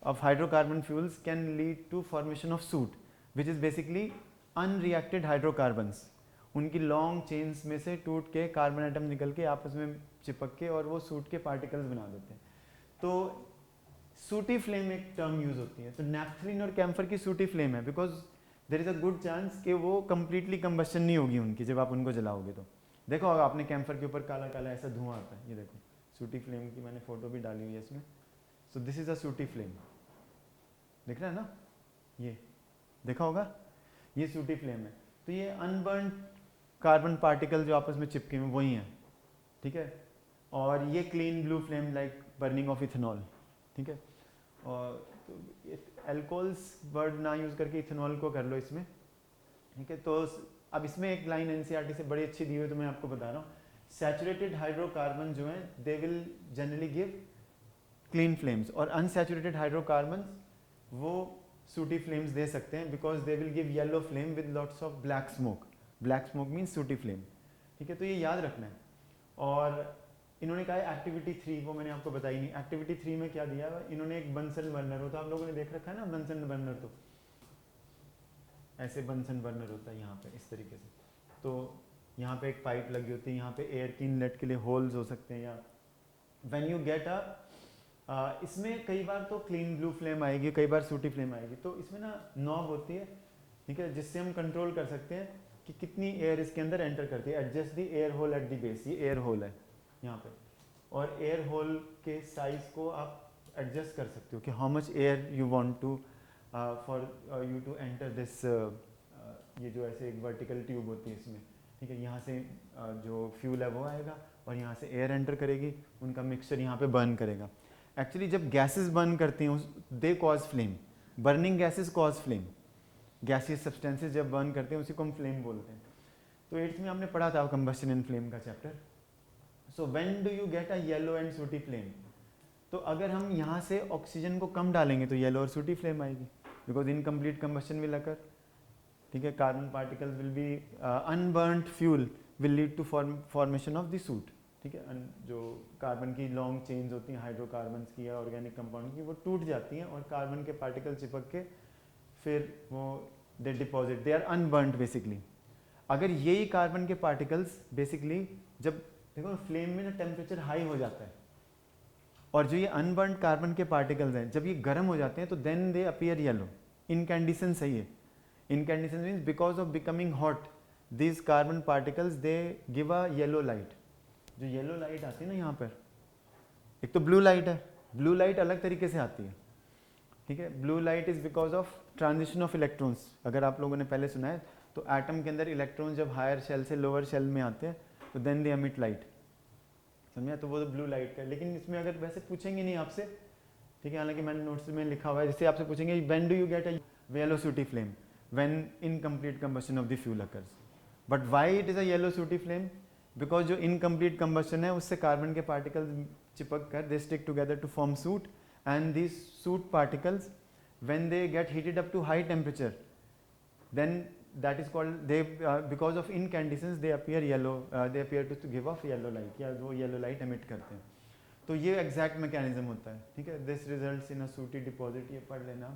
of hydrocarbon fuels can lead to formation of soot, which is basically unreacted hydrocarbons. उनकी लॉन्ग चेन्स में से टूट के कार्बन एटम निकल के आपस में चिपक के और वो सूट के पार्टिकल्स बना देते हैं। तो सूटी फ्लेम एक टर्म यूज होती है। तो नैफ्थलीन और कैम्फर की सूटी फ्लेम है because there is a good chance कि वो कंप्लीटली कंबस्शन नहीं होगी उनकी जब आप उनको जलाओगे। तो देखो होगा आपने कैम्फर के ऊपर काला काला ऐसा धुआं आता है, ये देखो सूटी फ्लेम की मैंने फोटो भी डाली हुई है इसमें। सो दिस इज़ अ सूटी फ्लेम, दिख रहा है ना, ये देखा होगा, ये सूटी फ्लेम है। तो ये अनबर्न कार्बन पार्टिकल जो आपस में चिपके हुए वही हैं, ठीक है। और ये clean blue flame like burning of ethanol, ठीक है। और अल्कोहल्स वर्ड ना यूज़ करके इथेनॉल को कर लो इसमें, ठीक है। तो अब इसमें एक लाइन एनसीईआरटी से बड़ी अच्छी दी हुई, तो मैं आपको बता रहा हूँ। सैचुरेटेड हाइड्रोकार्बन जो हैं they will generally give clean flames, और अनसैचुरेटेड हाइड्रोकार्बन वो सूटी फ्लेम्स दे सकते हैं because they will give yellow flame with lots of black smoke. Black smoke means सूटी फ्लेम, ठीक है। तो ये याद रखना है। और इन्होंने कहा है एक्टिविटी 3, वो मैंने आपको बताई नहीं। एक्टिविटी 3 में क्या दिया है, इन्होंने एक बंसन बर्नर होता है, आप लोगों ने देख रखा है ना बंसन बर्नर, तो ऐसे बंसन बर्नर होता है यहाँ पे इस तरीके से। तो यहाँ पे एक पाइप लगी होती है, यहाँ पे एयर की इनलेट के लिए होल्स हो सकते हैं, या व्हेन यू गेट इसमें कई बार तो क्लीन ब्लू फ्लेम आएगी, कई बार सूटी फ्लेम आएगी। तो इसमें ना नॉब होती है, ठीक है, जिससे हम कंट्रोल कर सकते हैं कि कितनी एयर इसके अंदर एंटर करती है। Adjust the air hole at the base, ये एयर होल है यहाँ पे, और एयर होल के साइज को आप एडजस्ट कर सकते हो कि how much air you want to for you to enter this. ये जो ऐसे एक वर्टिकल ट्यूब होती है इसमें, ठीक है, यहाँ से जो फ्यूल है वो आएगा और यहाँ से एयर एंटर करेगी, उनका मिक्सचर यहाँ पे बर्न करेगा। एक्चुअली जब गैसेस बर्न करती हैं they cause flame, burning gases cause flame. Gaseous substances जब बर्न करते हैं उसी को हम फ्लेम बोलते हैं। तो 8th में आपने पढ़ा था कंबस्शन इन फ्लेम का chapter. So when do you get a yellow and सूटी फ्लेम, तो अगर हम यहाँ से ऑक्सीजन को कम डालेंगे तो येलो और सूटी फ्लेम आएगी because incomplete combustion will occur, ठीक है। Carbon particles will be unburned fuel will lead to formation of the soot, ठीक है। जो कार्बन की लॉन्ग चेन्स होती हैं हाइड्रोकार्बन्स की या ऑर्गेनिक कंपाउंड की, वो टूट जाती हैं और कार्बन के पार्टिकल चिपक के फिर वो दे deposit, they are unburned basically. अगर यही कार्बन के पार्टिकल्स बेसिकली जब देखो फ्लेम में ना टेम्परेचर हाई हो जाता है, और जो ये अनबर्नड कार्बन के पार्टिकल्स हैं जब ये गर्म हो जाते हैं तो then they appear yellow. Incandescence सही है, incandescence means because of becoming hot these carbon particles they give a yellow light। जो येलो लाइट आती है ना यहाँ पर, एक तो ब्लू लाइट है, ब्लू लाइट अलग तरीके से आती है, ठीक है। Blue light is because of transition of electrons. अगर आप लोगों ने पहले सुना है तो एटम के अंदर इलेक्ट्रॉन्स जब हायर शेल से लोअर शेल में आते हैं तो देन दे एमिट लाइट, समझे, तो वो तो ब्लू लाइट का है। लेकिन इसमें अगर वैसे पूछेंगे नहीं आपसे, ठीक है, हालांकि मैंने नोट्स में लिखा हुआ है, जैसे आपसे पूछेंगे when do you get a yellow sooty flame, when incomplete combustion of the fuel occurs. But why it is a yellow sooty flame, because जो इनकम्प्लीट कंबशन है उससे कार्बन के पार्टिकल्स चिपक कर they stick together to form soot, and this soot particles when they get heated up to high temperature then that is called they because of incandescence they appear yellow, they appear to give off yellow light, या वो yellow light emit करते हैं। तो ये एग्जैक्ट मैकेनिज्म होता है, ठीक है। दिस रिजल्ट्स इन अ सूटी डिपॉजिट, ये पढ़ लेना।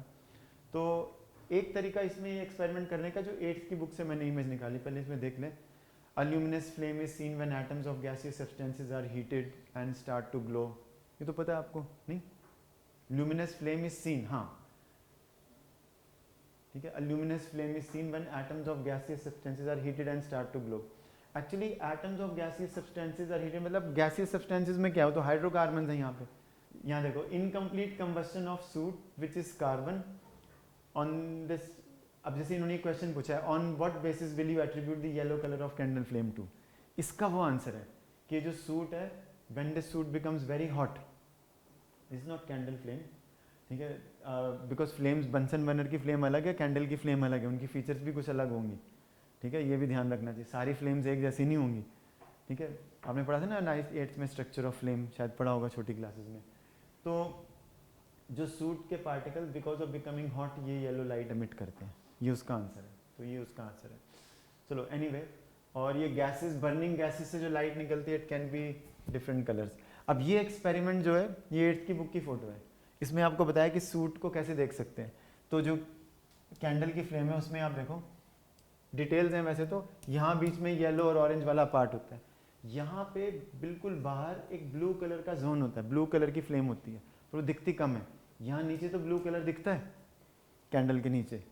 तो एक तरीका इसमें एक्सपेरिमेंट करने का, जो 8th की बुक से मैंने इमेज निकाली, पहले इसमें देख लें। A luminous flame is seen when atoms of gaseous substances are heated and start to glow. ये तो पता है आपको, नहीं? ल्यूमिनस फ्लेम इज सीन, हाँ ठीक है। A luminous flame is seen when atoms of gaseous substances are heated and start to glow। Actually atoms of gaseous substances are heated, मतलब gaseous substances में क्या हो, तो हाइड्रोकार्बन है यहाँ पे। यहाँ देखो, incomplete combustion of soot which is carbon on this। अब जैसे इन्होंने क्वेश्चन पूछा है, on what basis will you attribute the yellow color of candle flame to, इसका वो आंसर है कि जो सूट है, when the soot becomes very hot, this is not candle flame, ठीक है। बिकॉज फ्लेम्स, बंसन बर्नर की फ्लेम अलग है, कैंडल की फ्लेम अलग है, उनकी फीचर्स भी कुछ अलग होंगी, ठीक है, ये भी ध्यान रखना चाहिए। सारी फ्लेम्स एक जैसी नहीं होंगी, ठीक है। आपने पढ़ा था ना 9th में स्ट्रक्चर ऑफ फ्लेम, शायद पढ़ा होगा छोटी क्लासेस में। तो जो सूट के particles because of becoming hot ये येलो लाइट एमिट करते हैं, ये उसका आंसर है। तो ये उसका आंसर है। चलो एनीवे, और ये गैसेस, बर्निंग गैसेस से जो लाइट निकलती है, it can be different colours. अब ये एक्सपेरिमेंट जो है, ये 8th की बुक की फोटो है। इसमें आपको बताया कि सूट को कैसे देख सकते हैं। तो जो कैंडल की फ्लेम है उसमें आप देखो, डिटेल्स हैं वैसे तो, यहाँ बीच में येलो और ऑरेंज वाला पार्ट होता है, यहाँ पे बिल्कुल बाहर एक ब्लू कलर का जोन होता है, ब्लू कलर की फ्लेम होती है, तो वो दिखती कम है। यहाँ नीचे तो ब्लू कलर दिखता है कैंडल के नीचे,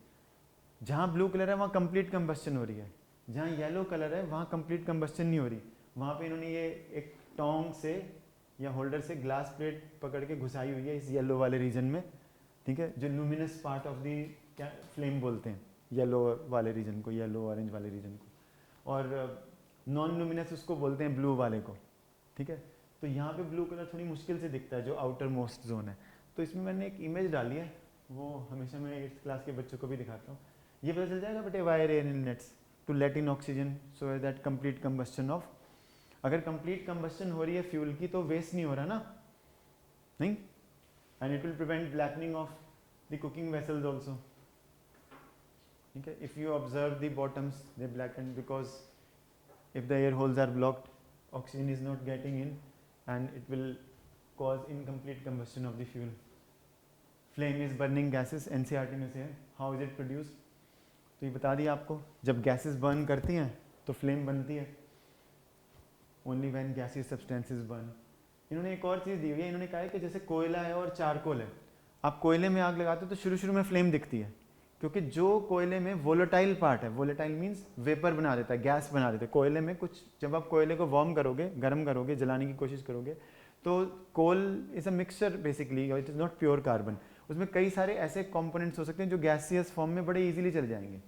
जहाँ ब्लू कलर है वहाँ कंप्लीट कंबस्शन हो रही है, जहाँ येलो कलर है वहाँ कंप्लीट कंबस्शन नहीं हो रही। वहाँ पे इन्होंने ये एक टोंग से या होल्डर से ग्लास प्लेट पकड़ के घुसाई हुई है इस येलो वाले रीजन में, ठीक है, जो लुमिनस पार्ट ऑफ दी क्या फ्लेम बोलते हैं, येलो वाले रीजन को, येलो ऑरेंज वाले रीजन को, और नॉन लुमिनस उसको बोलते हैं ब्लू वाले को, ठीक है। तो यहाँ पे ब्लू कलर थोड़ी मुश्किल से दिखता है, जो आउटर मोस्ट जोन है। तो इसमें मैंने एक इमेज डाली है, वो हमेशा मैं 8th क्लास के बच्चों को भी दिखाता हूँ। ये पता चल जाएगा बेटे, wire air in nets to let in oxygen so that complete combustion of. अगर कंप्लीट कंबस्शन हो रही है फ्यूल की तो वेस्ट नहीं हो रहा ना, नहीं, and it will prevent blackening of the cooking vessels also, ठीक है। If you observe the bottoms, they blacken because if the air holes are blocked, oxygen is not getting in and it will cause incomplete combustion of the fuel. Flame is burning gases, NCERT में से है। हाउ इज इट प्रोड्यूस, तो ये बता दिया आपको, जब गैसेस बर्न करती हैं तो फ्लेम बनती है, only when gaseous substances burn. इन्होंने एक और चीज़ दी हुई है, इन्होंने कहा है कि जैसे कोयला है और चारकोल है, आप कोयले में आग लगाते हो तो शुरू शुरू में फ्लेम दिखती है, क्योंकि जो कोयले में वोलेटाइल पार्ट है, वोलेटाइल मीन्स वेपर बना देता है, गैस बना देता है। कोयले में कुछ, जब आप कोयले को वार्म करोगे, गर्म करोगे, जलाने की कोशिश करोगे, तो coal is a mixture basically, it is not pure carbon. उसमें कई सारे ऐसे कॉम्पोनेंट्स हो सकते हैं जो गैसियस फॉर्म में बड़े ईजिली चल जाएंगे,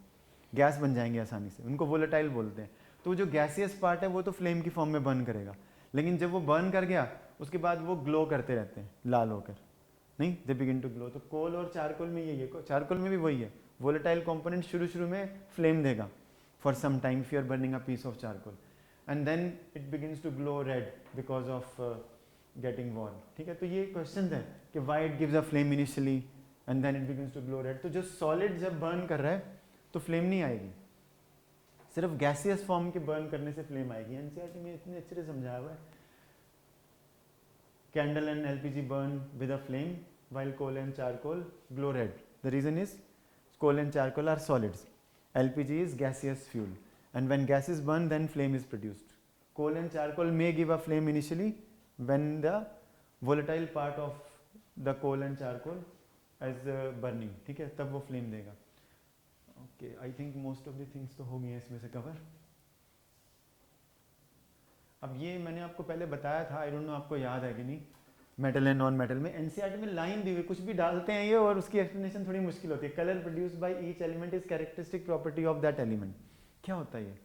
गैस बन जाएंगे आसानी से, उनको वोलेटाइल बोलते हैं। तो जो गैसियस पार्ट है वो तो फ्लेम की फॉर्म में बर्न करेगा, लेकिन जब वो बर्न कर गया उसके बाद वो ग्लो करते रहते हैं लाल होकर, नहीं, दे बिगिन टू ग्लो। तो कोल और चारकोल में यही है, चारकोल में भी वही है, वोलेटाइल कंपोनेंट शुरू शुरू में फ्लेम देगा for some time if you are burning a piece of charcoal, and then it begins to glow red because of getting warm, ठीक है। तो ये क्वेश्चन है कि why it gives a flame initially and then it begins to glow red. तो जो सॉलिड जब बर्न कर रहा है तो फ्लेम नहीं आएगी, सिर्फ गैसियस फॉर्म के बर्न करने से फ्लेम आएगी। एनसीईआरटी में इतने अच्छे से समझाया हुआ है। Candle and LPG burn with a flame while coal and charcoal glow red. The reason is coal and charcoal are solids. LPG is gaseous fuel, and when gas is burned, then flame is produced. Coal and charcoal may give a flame initially when the volatile part of the coal and charcoal is burning, ठीक है, तब वो flame देगा. Okay, I think most of the things तो हो गई हैं इसमें से cover. अब ये मैंने आपको पहले बताया था, आई डोंट नो आपको याद है कि नहीं, मेटल एंड नॉन मेटल में एनसीईआरटी में लाइन दी हुई, कुछ भी डालते हैं ये और उसकी एक्सप्लेनेशन थोड़ी मुश्किल होती है. Colour produced by each element is characteristic property of that element. क्या होता है ये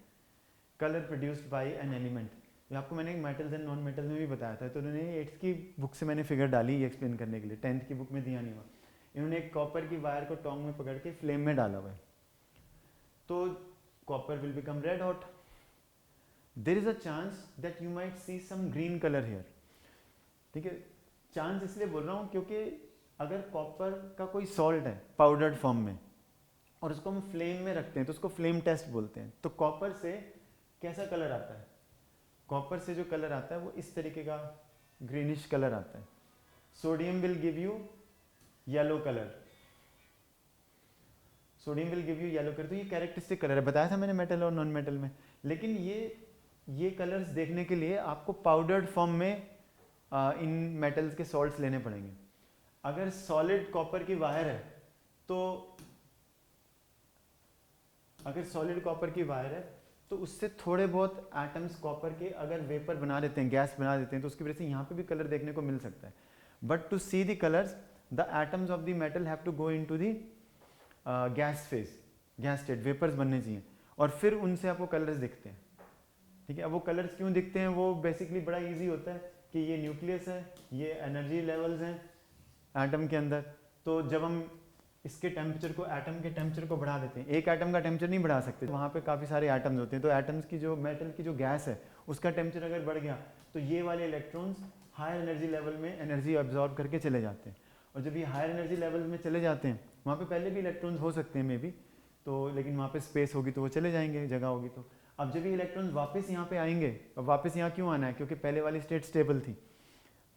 colour produced by an element? ये आपको मैंने मेटल्स एंड नॉन मेटल में भी बताया था. तो उन्होंने 8th की बुक से मैंने फिगर डाली ये एक्सप्लेन करने के लिए, 10th की बुक में दिया नहीं हुआ. इन्होंने एक कॉपर की वायर को टोंग में पकड़ के फ्लेम में डाला हुआ है, तो copper will become red hot. There is a chance that you might see some green colour here. ठीक है, चांस इसलिए बोल रहा हूँ क्योंकि अगर कॉपर का कोई सॉल्ट है पाउडर्ड फॉर्म में और उसको हम फ्लेम में रखते हैं तो उसको फ्लेम टेस्ट बोलते हैं. तो कॉपर से कैसा कलर आता है? कॉपर से जो कलर आता है वो इस तरीके का ग्रीनिश कलर आता है. Sodium will give you yellow colour. Sodium will give you yellow colour. तो ये कैरेक्टरिस्टिक कलर है, बताया था मैंने मेटल और नॉन मेटल में. लेकिन ये कलर्स देखने के लिए आपको पाउडर्ड फॉर्म में इन मेटल्स के सॉल्ट्स लेने पड़ेंगे. अगर सॉलिड कॉपर की वायर है तो तो उससे थोड़े बहुत एटम्स कॉपर के अगर वेपर बना देते हैं, गैस बना देते हैं, तो उसकी वजह से यहाँ पे भी कलर देखने को मिल सकता है. But to see the colours the atoms of the metal have to go into the gas phase, gas state, vapours बनने चाहिए और फिर उनसे आपको कलर्स दिखते हैं. ठीक है, अब वो कलर्स क्यों दिखते हैं वो बेसिकली बड़ा ईजी होता है कि ये न्यूक्लियस है, ये एनर्जी लेवल्स हैं एटम के अंदर. तो जब हम इसके टेम्परेचर को, एटम के टेम्परेचर को बढ़ा देते हैं, एक एटम का टेम्परेचर नहीं बढ़ा सकते, वहाँ पे काफ़ी सारे एटम्स होते हैं. तो एटम्स की जो मेटल की जो गैस है उसका टेम्परेचर अगर बढ़ गया तो ये वाले इलेक्ट्रॉन्स हायर एनर्जी लेवल में एनर्जी अब्जॉर्ब करके चले जाते हैं. और जब ये हायर एनर्जी लेवल में चले जाते हैं, वहाँ पे पहले भी इलेक्ट्रॉन्स हो सकते हैं मे बी, तो लेकिन वहाँ पे स्पेस होगी तो वो चले जाएंगे, जगह होगी तो. अब जब ये इलेक्ट्रॉन्स वापस यहाँ पे आएंगे, अब वापस यहाँ क्यों आना है? क्योंकि पहले वाली स्टेट स्टेबल थी,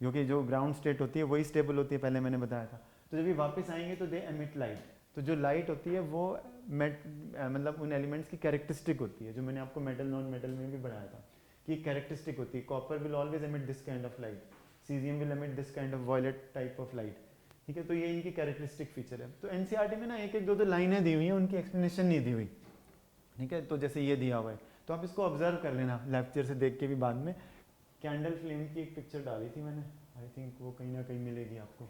क्योंकि जो ग्राउंड स्टेट होती है वही स्टेबल होती है, पहले मैंने बताया था. तो जब ये वापस आएंगे तो दे एमिट लाइट. तो जो लाइट होती है वो मतलब उन एलिमेंट्स की कैरेक्टरिस्टिक होती है, जो मैंने आपको मेटल नॉन मेटल में भी बढ़ाया था कि कैरेक्टरिस्टिक होती है. Copper will always emit this kind of light, caesium will emit this kind of violet type of light. ठीक है, तो ये इनकी कैरेक्टरिस्टिक फीचर है. तो एनसीईआरटी में ना एक एक दो दो लाइनें दी हुई हैं, उनकी एक्सप्लेनेशन नहीं दी हुई. ठीक है, तो जैसे ये दिया हुआ है तो आप इसको ऑब्जर्व कर लेना लेक्चर से देख के भी. बाद में कैंडल फ्लेम की एक पिक्चर डाली थी मैंने, आई थिंक वो कहीं ना कहीं मिलेगी आपको.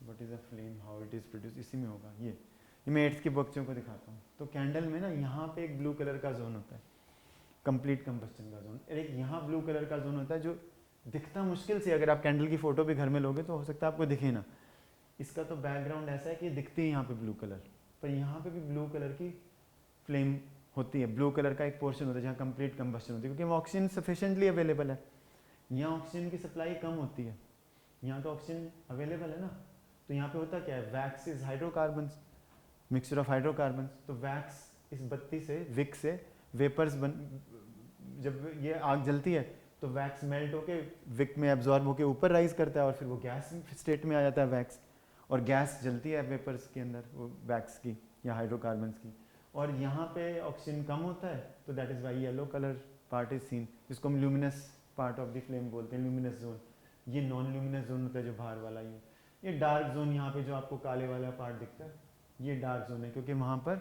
What is a flame, how it is produce, इसी में होगा. ये मैं 8th के बच्चों को दिखाता हूँ. तो कैंडल में ना यहाँ पे एक ब्लू कलर का जोन होता है, कंप्लीट कंबस्टन का जोन. एक यहाँ ब्लू कलर का जोन होता है जो दिखता मुश्किल से, अगर आप कैंडल की फोटो भी घर में लोगे तो हो सकता है आपको दिखे ना. इसका तो बैकग्राउंड ऐसा है कि दिखती है यहाँ पे ब्लू कलर, पर यहाँ पे भी ब्लू कलर की फ्लेम होती है. ब्लू कलर का एक पोर्शन होता है जहाँ कंप्लीट कंबस्टन होती है, क्योंकि ऑक्सीजन सफिशिएंटली अवेलेबल है. यहाँ ऑक्सीजन की सप्लाई कम होती है, यहाँ तो ऑक्सीजन अवेलेबल है ना. तो यहाँ पे होता क्या है, wax is hydrocarbons, mixture of hydrocarbons. तो वैक्स इस बत्ती से, विक से वेपर्स जब ये आग जलती है तो वैक्स मेल्ट होके विक में एब्जॉर्ब होके ऊपर राइज करता है और फिर वो गैस स्टेट में आ जाता है वैक्स. और गैस जलती है वेपर्स के अंदर, वो वैक्स की या हाइड्रोकार्बन्स की. और यहाँ पे ऑक्सीजन कम होता है, तो that is why yellow colour part is seen, जिसको हम luminous part of the flame बोलते हैं, ल्यूमिनस जोन. ये नॉन ल्यूमिनस जोन होता है जो बाहर वाला. ये डार्क जोन, यहाँ पे जो आपको काले वाला पार्ट दिखता है ये डार्क जोन है, क्योंकि वहाँ पर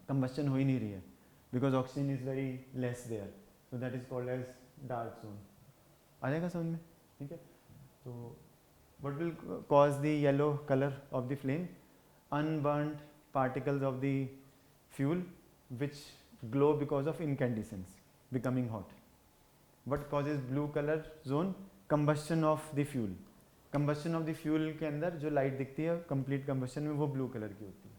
कंबस्टन हो ही नहीं रही है, because oxygen is very less there. So that is called as dark zone. आ जाएगा समझ में? ठीक है. तो what will cause the yellow color of the flame? Unburnt particles of the fuel which glow because of incandescence, becoming hot. What causes blue color zone? Combustion of the fuel. Combustion of the fuel के अंदर जो लाइट दिखती है कंप्लीट combustion में, वो ब्लू कलर की होती है.